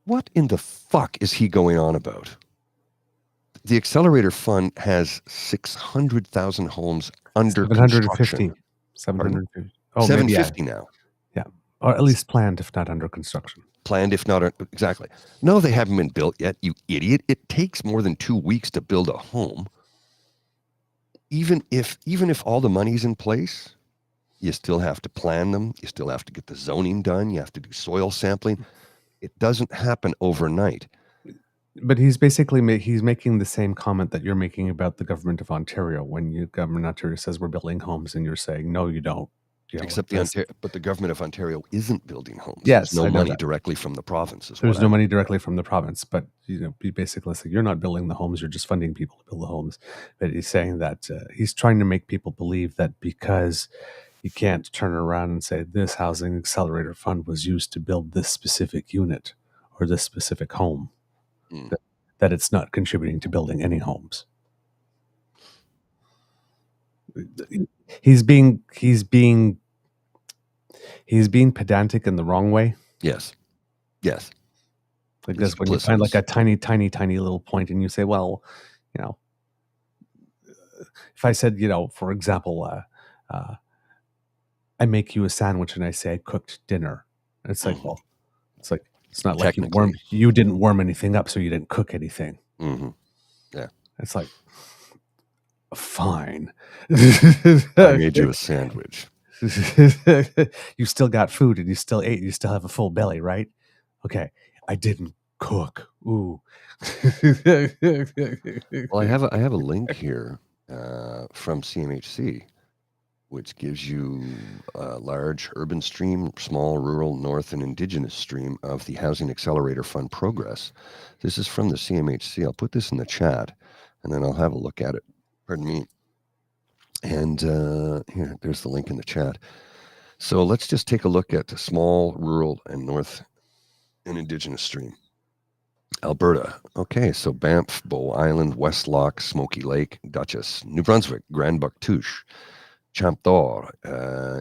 What in the fuck is he going on about? The Accelerator Fund has 600,000 homes under 750. construction. 750. Oh, 750 now. Yeah. Or at least planned, if not under construction. Planned, if not, exactly. No, they haven't been built yet, you idiot. It takes more than 2 weeks to build a home. Even if all the money's in place, you still have to plan them. You still have to get the zoning done. You have to do soil sampling. It doesn't happen overnight. But he's basically he's making the same comment that you're making about the government of Ontario when government of Ontario says we're building homes and you're saying, no, you don't. Except but the government of Ontario isn't building homes. Yes, there's no money directly from the province. There's no money directly from the province, but you basically say you're not building the homes, you're just funding people to build the homes. But he's saying that he's trying to make people believe that because you can't turn around and say this housing accelerator fund was used to build this specific unit or this specific home, that it's not contributing to building any homes. He's being pedantic in the wrong way. Yes. Because when you find like a tiny little point and you say, well, if I said, for example, I make you a sandwich and I say I cooked dinner. And it's like, well, it's not like you didn't warm anything up, so you didn't cook anything. Mm-hmm. Yeah. It's like, fine. I made you a sandwich. You still got food and you still ate. You still have a full belly, right? Okay. I didn't cook. Ooh. Well, I have a link here from CMHC, which gives you a large urban stream, small rural, north, and indigenous stream of the Housing Accelerator Fund progress. This is from the CMHC. I'll put this in the chat, and then I'll have a look at it. Pardon me. And here, there's the link in the chat. So let's just take a look at the small, rural, and north and indigenous stream. Alberta. Okay, so Banff, Bow Island, West Loch, Smoky Lake, Dutchess, New Brunswick, Grand Buck-Touche, Champ d'Or,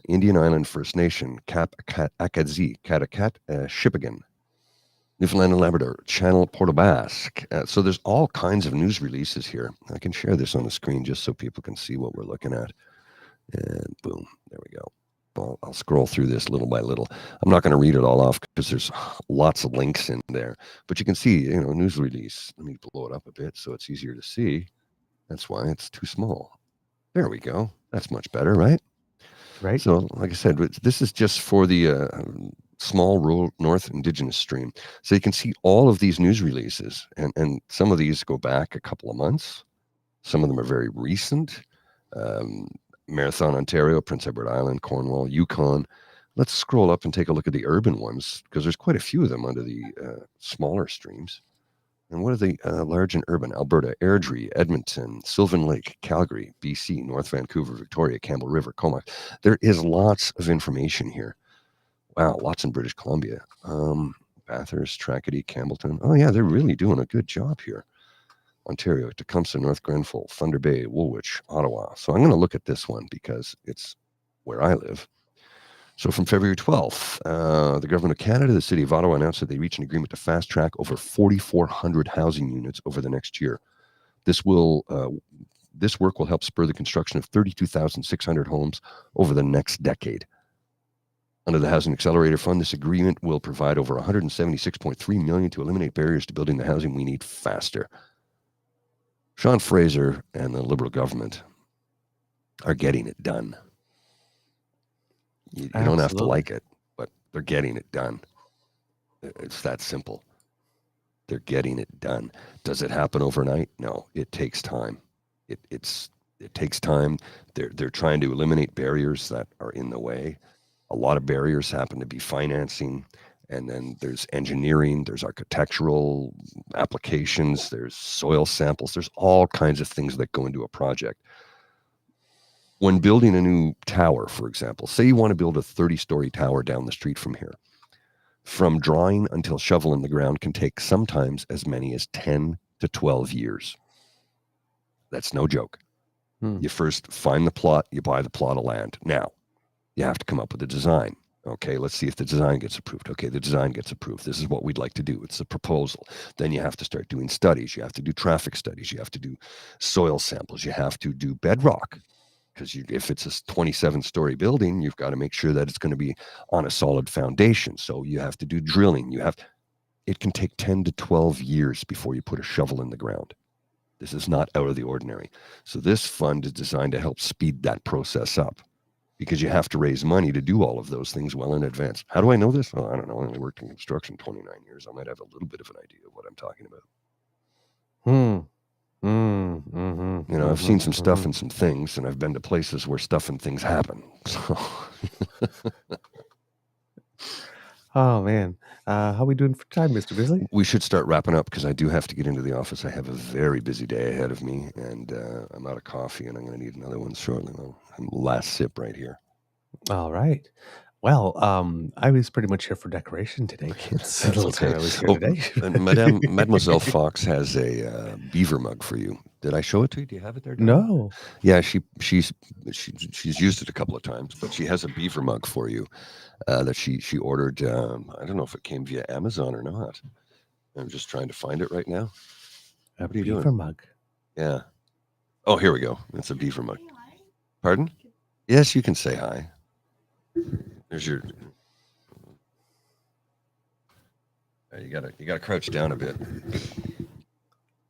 Indian Island First Nation, Cap Akadzi, Katakat, Shippagan, Newfoundland and Labrador, Channel Port aux Basques. So there's all kinds of news releases here. I can share this on the screen just so people can see what we're looking at. And boom, there we go. I'll scroll through this little by little. I'm not going to read it all off because there's lots of links in there. But you can see, news release. Let me blow it up a bit so it's easier to see. That's why it's too small. There we go. That's much better, right? Right. So, like I said, this is just for the small rural North Indigenous stream. So you can see all of these news releases. And some of these go back a couple of months. Some of them are very recent. Marathon, Ontario, Prince Edward Island, Cornwall, Yukon. Let's scroll up and take a look at the urban ones because there's quite a few of them under the smaller streams. And what are the large and urban? Alberta, Airdrie, Edmonton, Sylvan Lake, Calgary, BC, North Vancouver, Victoria, Campbell River, Comox. There is lots of information here. Wow, lots in British Columbia. Bathurst, Tracadie, Campbellton. Oh, yeah, they're really doing a good job here. Ontario, Tecumseh, North Grenfell, Thunder Bay, Woolwich, Ottawa. So I'm going to look at this one because it's where I live. So from February 12th, the Government of Canada, the City of Ottawa announced that they reached an agreement to fast-track over 4,400 housing units over the next year. This work will help spur the construction of 32,600 homes over the next decade. Under the Housing Accelerator Fund, this agreement will provide over $176.3 million to eliminate barriers to building the housing we need faster. Sean Fraser and the Liberal government are getting it done. You don't have to like it, but they're getting it done. It's that simple. They're getting it done. Does it happen overnight? No, it takes time. It takes time. They're trying to eliminate barriers that are in the way. A lot of barriers happen to be financing. And then there's engineering, there's architectural applications, there's soil samples, there's all kinds of things that go into a project. When building a new tower, for example, say you want to build a 30-story tower down the street from here, from drawing until shovel in the ground can take sometimes as many as 10 to 12 years. That's no joke. You first find the plot, you buy the plot of land. Now, you have to come up with a design. Okay, let's see if the design gets approved. Okay, the design gets approved. This is what we'd like to do. It's a proposal. Then you have to start doing studies. You have to do traffic studies. You have to do soil samples. You have to do bedrock. Because if it's a 27-story building, you've got to make sure that it's going to be on a solid foundation. So you have to do drilling. It can take 10 to 12 years before you put a shovel in the ground. This is not out of the ordinary. So this fund is designed to help speed that process up. Because you have to raise money to do all of those things well in advance. How do I know this? Well, I don't know. I only worked in construction 29 years. I might have a little bit of an idea of what I'm talking about. I've seen some stuff and some things, and I've been to places where stuff and things happen. So. Oh, man. How are we doing for time, Mr. Grizzly? We should start wrapping up because I do have to get into the office. I have a very busy day ahead of me, and I'm out of coffee, and I'm going to need another one shortly. Last sip right here. All right. Well, I was pretty much here for decoration today, kids. That's okay. I was here today. Mademoiselle Fox has a beaver mug for you. Did I show it to you? Do you have it there, Don? No. Yeah, she's used it a couple of times, but she has a beaver mug for you that she ordered. I don't know if it came via Amazon or not. I'm just trying to find it right now. A what are you beaver doing? mug. Yeah. Oh, here we go. It's a beaver mug. Pardon? Yes, you can say hi. There's your. You gotta crouch down a bit.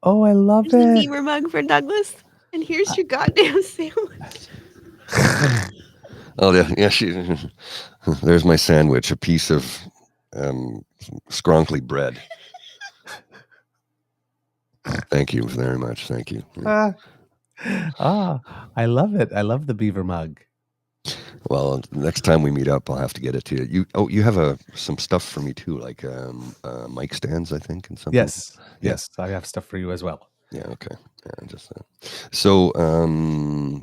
Oh, I love Here's the it. beaver mug for Douglas. And here's your goddamn sandwich. Oh, yeah. There's my sandwich, a piece of scronkly bread. Thank you very much. Thank you. I love it. I love the beaver mug. Well, next time we meet up, I'll have to get it to you. You have some stuff for me too, like mic stands, I think, and something. Yes. Yeah. Yes, I have stuff for you as well. Yeah. Okay.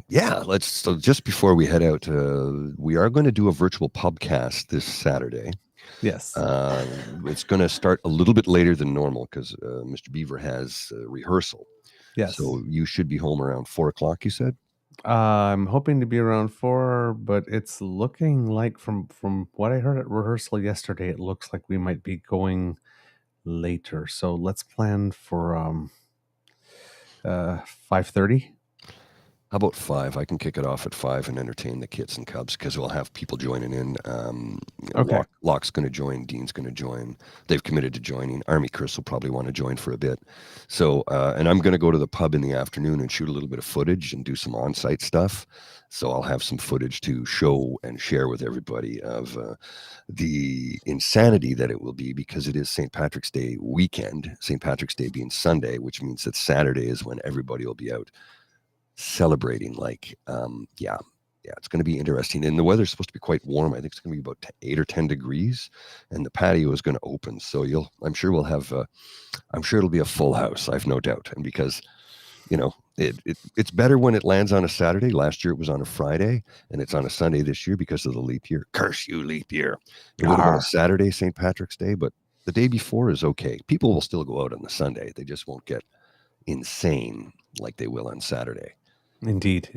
Yeah. So just before we head out, we are going to do a virtual pubcast this Saturday. Yes. It's going to start a little bit later than normal because Mr. Beaver has rehearsal. Yes. So you should be home around 4:00. You said. I'm hoping to be around 4, but it's looking like from what I heard at rehearsal yesterday, it looks like we might be going later. So let's plan for 5:30. How about 5? I can kick it off at 5 and entertain the kids and Kubs because we'll have people joining in. Okay. Locke's going to join. Dean's going to join. They've committed to joining. Army Chris will probably want to join for a bit. So, and I'm going to go to the pub in the afternoon and shoot a little bit of footage and do some on-site stuff. So I'll have some footage to show and share with everybody of the insanity that it will be because it is St. Patrick's Day weekend, St. Patrick's Day being Sunday, which means that Saturday is when everybody will be out celebrating. It's going to be interesting, and the weather's supposed to be quite warm. I think it's going to be about 8 or 10 degrees, and the patio is going to open, so I'm sure it'll be a full house. I've no doubt. And because it's better when it lands on a Saturday. Last year it was on a Friday, and it's on a Sunday this year because of the leap year. Curse you, leap year. It would have been a Saturday, St. Patrick's Day, but the day before is okay. People will still go out on the Sunday. They just won't get insane like they will on Saturday. Indeed.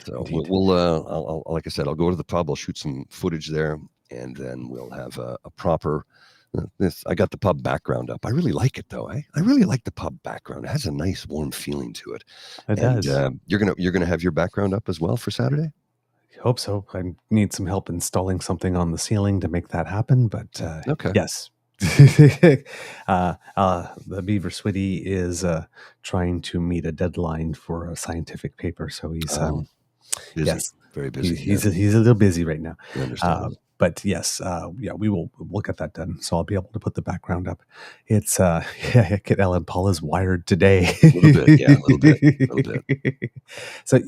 So we'll like I said, I'll go to the pub. I'll shoot some footage there, and then we'll have a proper. I got the pub background up. I really like it though. I really like the pub background. It has a nice warm feeling to it. It does. You're gonna have your background up as well for Saturday. I hope so. I need some help installing something on the ceiling to make that happen. But okay. Yes. The Beaver Switty is trying to meet a deadline for a scientific paper, so he's busy. Yes, very busy. He's a little busy right now. But yes, we'll get that done. So I'll be able to put the background up. It's Kit Ellen Paul is wired today. A little bit. So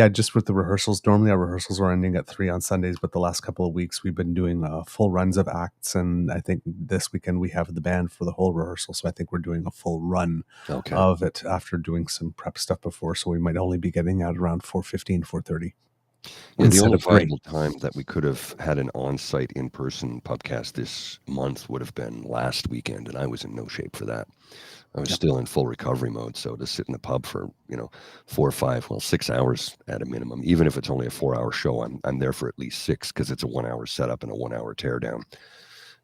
just with the rehearsals. Normally our rehearsals are ending at 3 on Sundays, but the last couple of weeks we've been doing full runs of acts, and I think this weekend we have the band for the whole rehearsal. So I think we're doing a full run of it after doing some prep stuff before. So we might only be getting out around 4:15, 4:30. Yeah, the only viable time that we could have had an on-site in-person podcast this month would have been last weekend, and I was in no shape for that. I was still in full recovery mode, so to sit in the pub for 4 or 5, 6 hours at a minimum, even if it's only a 4-hour show, I'm there for at least 6 because it's a 1-hour setup and a 1-hour teardown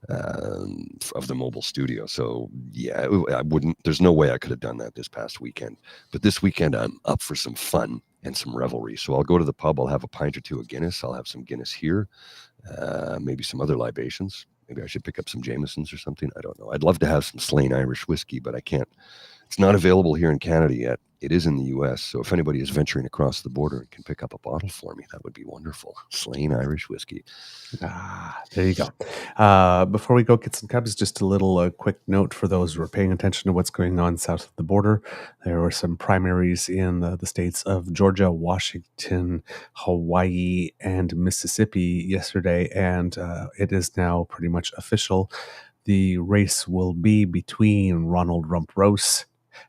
of the mobile studio. So I wouldn't. There's no way I could have done that this past weekend. But this weekend I'm up for some fun and some revelry. So I'll go to the pub. I'll have a pint or two of Guinness. I'll have some Guinness here, maybe some other libations. Maybe I should pick up some Jamesons or something. I don't know. I'd love to have some Slane Irish whiskey, but I can't. It's not available here in Canada yet. It is in the U.S., so if anybody is venturing across the border and can pick up a bottle for me, that would be wonderful. Slane Irish whiskey. There you go. Before we go, Kits and Kubs, just a little quick note for those who are paying attention to what's going on south of the border. There were some primaries in the states of Georgia, Washington, Hawaii, and Mississippi yesterday, and it is now pretty much official. The race will be between Ronald Rump Rose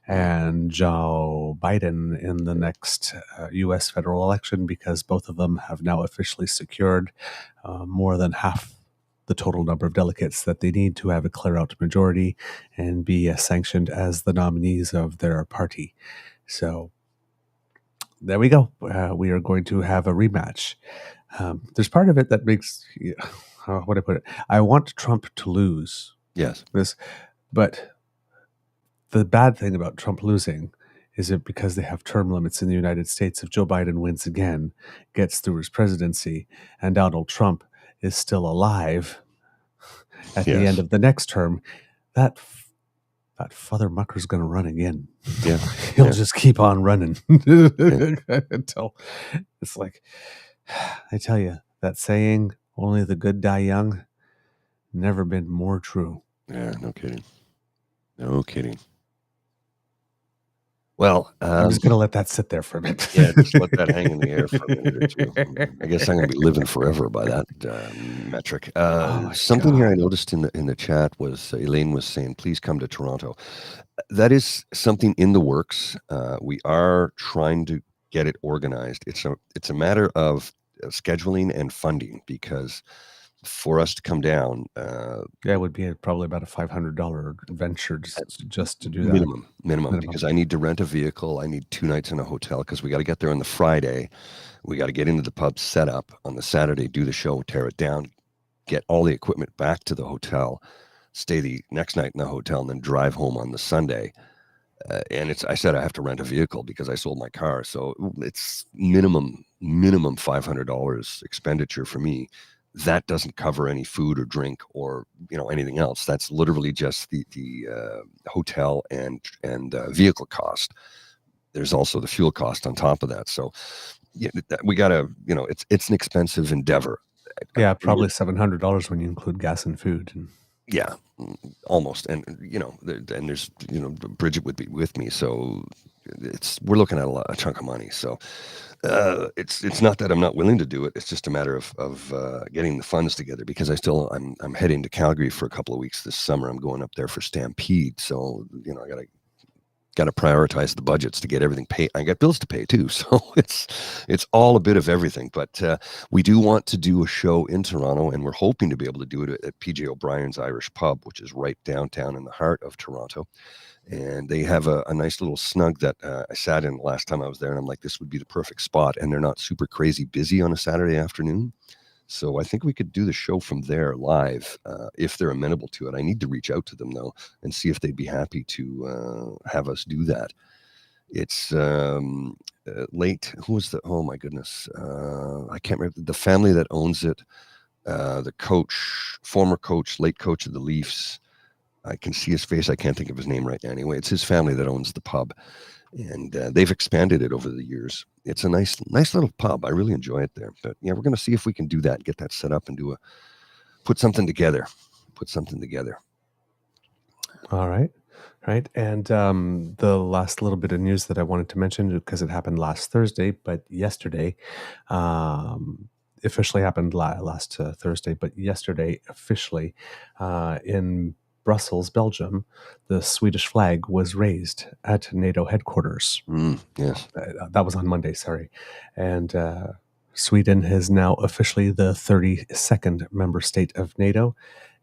and Joe Biden in the next U.S. federal election, because both of them have now officially secured more than half the total number of delegates that they need to have a clear-out majority and be sanctioned as the nominees of their party. So there we go. We are going to have a rematch. There's part of it that makes... how would I put it? I want Trump to lose. Yes. But the bad thing about Trump losing is it because they have term limits in the United States. If Joe Biden wins again, gets through his presidency, and Donald Trump is still alive at the end of the next term, that that Father Mucker's going to run again. Yeah. He'll just keep on running until it's like, I tell you, that saying, only the good die young, never been more true. Yeah, no kidding. No kidding. Well, I'm just going to let that sit there for a minute. Yeah, just let that hang in the air for a minute or two. I guess I'm going to be living forever by that metric. Something here I noticed in the chat was Elaine was saying, please come to Toronto. That is something in the works. We are trying to get it organized. It's a matter of scheduling and funding, because for us to come down, it would be probably about a $500 venture just to do that. Minimum, because I need to rent a vehicle. I need 2 nights in a hotel, because we got to get there on the Friday. We got to get into the pub, set up on the Saturday, do the show, tear it down, get all the equipment back to the hotel, stay the next night in the hotel, and then drive home on the Sunday. And I said I have to rent a vehicle because I sold my car. So it's minimum $500 expenditure for me. That doesn't cover any food or drink or anything else. That's literally just the hotel and vehicle cost. There's also the fuel cost on top of that. So we gotta, it's an expensive endeavor. Yeah, probably $700 when you include gas and food. Yeah, almost. And and there's Bridget would be with me, so we're looking at a chunk of money. So it's not that I'm not willing to do it. It's just a matter of getting the funds together, because I'm heading to Calgary for a couple of weeks this summer. I'm going up there for Stampede, so I gotta prioritize the budgets to get everything paid. I got bills to pay too, so it's all a bit of everything. But we do want to do a show in Toronto, and we're hoping to be able to do it at PJ O'Brien's Irish Pub, which is right downtown in the heart of Toronto. And they have a nice little snug that I sat in the last time I was there, and I'm like, this would be the perfect spot. And they're not super crazy busy on a Saturday afternoon. So I think we could do the show from there live if they're amenable to it. I need to reach out to them, though, and see if they'd be happy to have us do that. It's late. Who was oh my goodness. I can't remember. The family that owns it, the coach, former coach, late coach of the Leafs. I can see his face. I can't think of his name right now. Anyway, it's his family that owns the pub, and they've expanded it over the years. It's a nice little pub. I really enjoy it there. But yeah, we're going to see if we can do that, get that set up, and put something together. All right. And the last little bit of news that I wanted to mention, because it happened last Thursday, but yesterday, officially happened last Thursday, but yesterday officially in Brussels, Belgium, the Swedish flag was raised at NATO headquarters. Yes. That was on Monday, sorry. And Sweden is now officially the 32nd member state of NATO,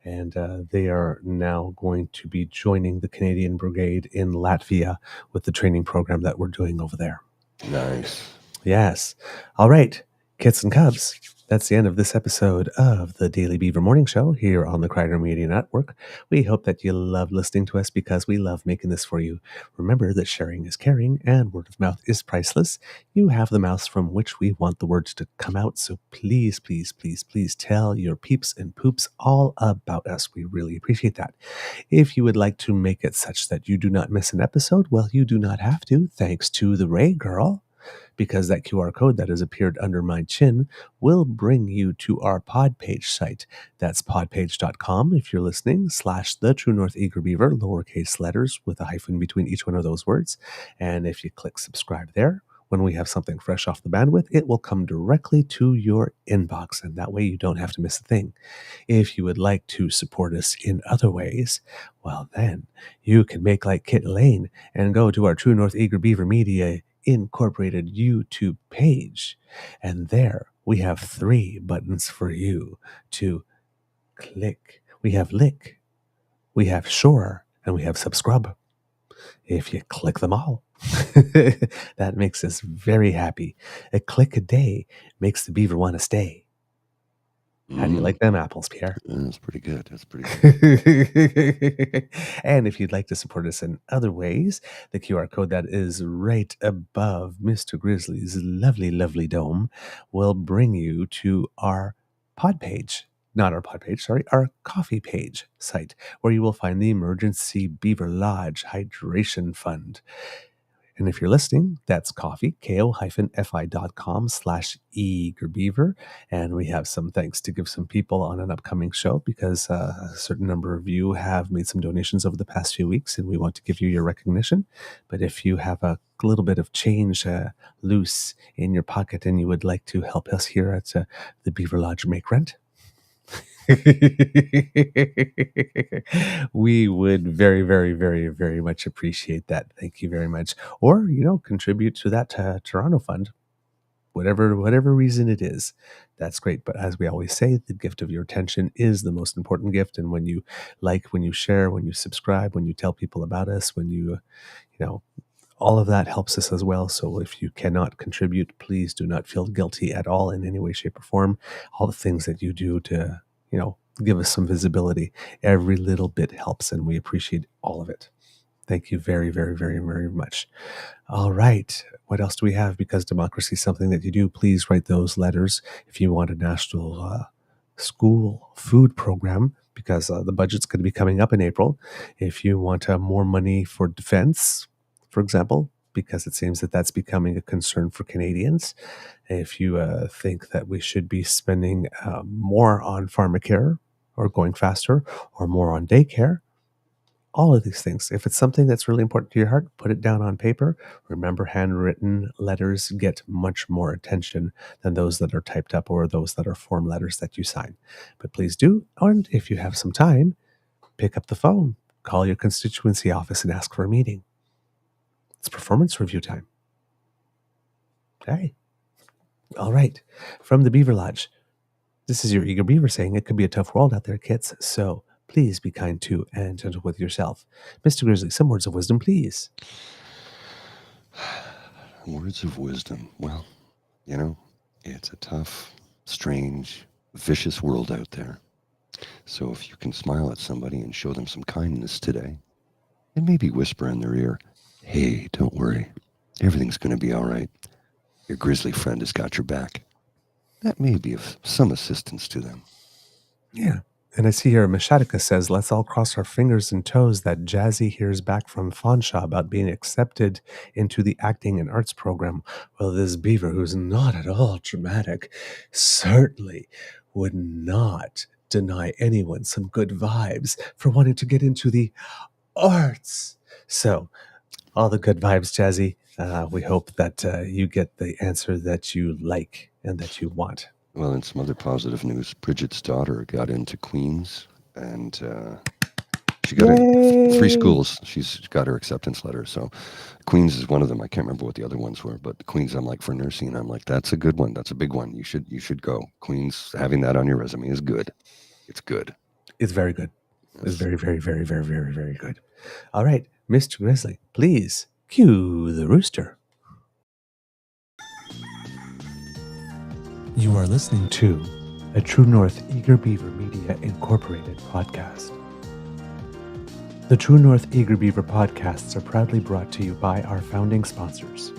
and they are now going to be joining the Canadian Brigade in Latvia with the training program that we're doing over there. Nice. Yes. All right, kits and cubs. That's the end of this episode of the Daily Beaver Morning Show here on the Crider Media Network. We hope that you love listening to us, because we love making this for you. Remember that sharing is caring and word of mouth is priceless. You have the mouths from which we want the words to come out. So please, please, please, please tell your peeps and poops all about us. We really appreciate that. If you would like to make it such that you do not miss an episode, well, you do not have to, thanks to the Ray Girl, because that QR code that has appeared under my chin will bring you to our Podpage site. That's podpage.com if you're listening, /the True North Eager Beaver, lowercase letters with a hyphen between each one of those words. And if you click subscribe there, when we have something fresh off the bandwidth, it will come directly to your inbox, and that way you don't have to miss a thing. If you would like to support us in other ways, well then, you can make like Kit Lane and go to our True North Eager Beaver Media Incorporated YouTube page, and there we have 3 buttons for you to click. We have lick, we have sure, and we have subscribe. If you click them all, that makes us very happy. A click a day makes the beaver want to stay. How do you like them apples, Pierre? That's pretty good. And if you'd like to support us in other ways, the QR code that is right above Mr. Grizzly's lovely, lovely dome will bring you to our pod page. not our pod page, sorry, our coffee page site, where you will find the Emergency Beaver Lodge Hydration Fund. And if you're listening, that's coffee, ko-fi.com/eagerbeaver. And we have some thanks to give some people on an upcoming show because a certain number of you have made some donations over the past few weeks and we want to give you your recognition. But if you have a little bit of change loose in your pocket and you would like to help us here at the Beaver Lodge Make Rent, we would very, very, very, very much appreciate that. Thank you very much. Or, contribute to that Toronto fund, whatever reason it is. That's great. But as we always say, the gift of your attention is the most important gift. And when you like, when you share, when you subscribe, when you tell people about us, when you all of that helps us as well. So if you cannot contribute, please do not feel guilty at all in any way, shape, or form. All the things that you do to give us some visibility. Every little bit helps, and we appreciate all of it. Thank you very, very, very, very much. All right. What else do we have? Because democracy is something that you do. Please write those letters if you want a national school food program, because the budget's going to be coming up in April. If you want more money for defense, for example, because it seems that that's becoming a concern for Canadians. If you think that we should be spending more on pharmacare or going faster or more on daycare, all of these things. If it's something that's really important to your heart, put it down on paper. Remember, handwritten letters get much more attention than those that are typed up or those that are form letters that you sign. But please do. And if you have some time, pick up the phone, call your constituency office and ask for a meeting. It's performance review time. Hey. All right. From the Beaver Lodge, this is your Eager Beaver saying it could be a tough world out there, kids. So please be kind to and gentle with yourself. Mr. Grizzly, some words of wisdom, please. Words of wisdom. Well, it's a tough, strange, vicious world out there. So if you can smile at somebody and show them some kindness today, and maybe whisper in their ear, hey, don't worry, everything's going to be all right. Your grizzly friend has got your back. That may be of some assistance to them. Yeah. And I see here, Mashatika says, let's all cross our fingers and toes that Jazzy hears back from Fanshawe about being accepted into the acting and arts program. Well, this beaver, who's not at all dramatic, certainly would not deny anyone some good vibes for wanting to get into the arts. So, all the good vibes, Jazzy. We hope that you get the answer that you like and that you want. Well, in some other positive news, Bridget's daughter got into Queen's, and she got in 3 schools. She's got her acceptance letter. So Queen's is one of them. I can't remember what the other ones were, but Queen's, I'm like, for nursing, I'm like, that's a good one. That's a big one. You should go. Queen's, having that on your resume is good. It's good. It's very good. Yes. It's very, very, very, very, very, very good. All right, Mr. Grizzly, please cue the rooster. You are listening to a True North Eager Beaver Media Incorporated podcast. The True North Eager Beaver podcasts are proudly brought to you by our founding sponsors,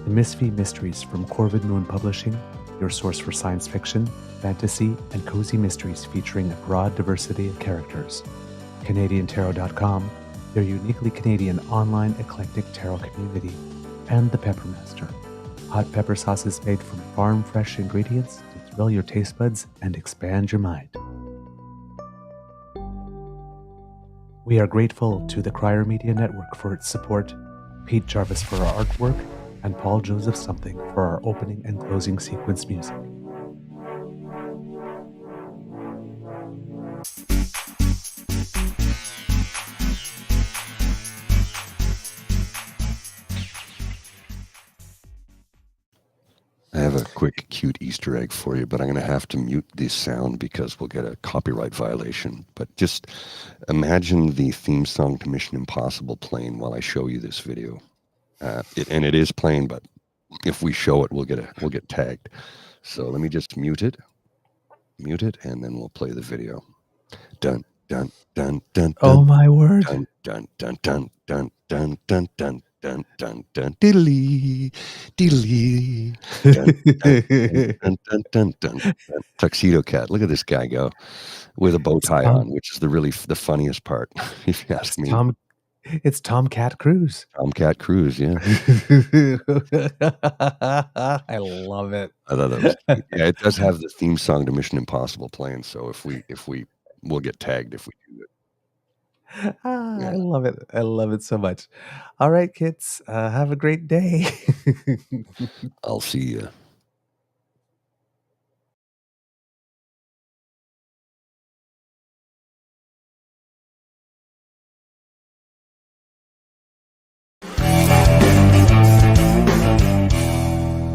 the Misfit Mysteries from Corvid Moon Publishing, your source for science fiction, fantasy, and cozy mysteries featuring a broad diversity of characters, CanadianTarot.com, their uniquely Canadian online eclectic tarot community, and the Peppermaster, hot pepper sauces made from farm-fresh ingredients to thrill your taste buds and expand your mind. We are grateful to the Crier Media Network for its support, Pete Jarvis for our artwork, and Paul Joseph Something for our opening and closing sequence music. I have a quick, cute Easter egg for you, but I'm going to have to mute this sound because we'll get a copyright violation. But just imagine the theme song to Mission Impossible playing while I show you this video. And it is playing, but if we show it, we'll get tagged. So let me just mute it, and then we'll play the video. Dun dun dun dun. Oh my word! Dun dun dun dun dun dun dun dun dun dun diddly diddly dun dun dun dun dun dun. Tuxedo Cat. Look at this guy go with a bow tie on, which is the funniest part, if you ask me. It's Tomcat Cruise. Tomcat Cruise, yeah. I love it. I thought that was cute. Yeah, it does have the theme song to Mission Impossible playing, so if we'll get tagged if we do it. Yeah. I love it. I love it so much. All right, kids. Have a great day. I'll see you.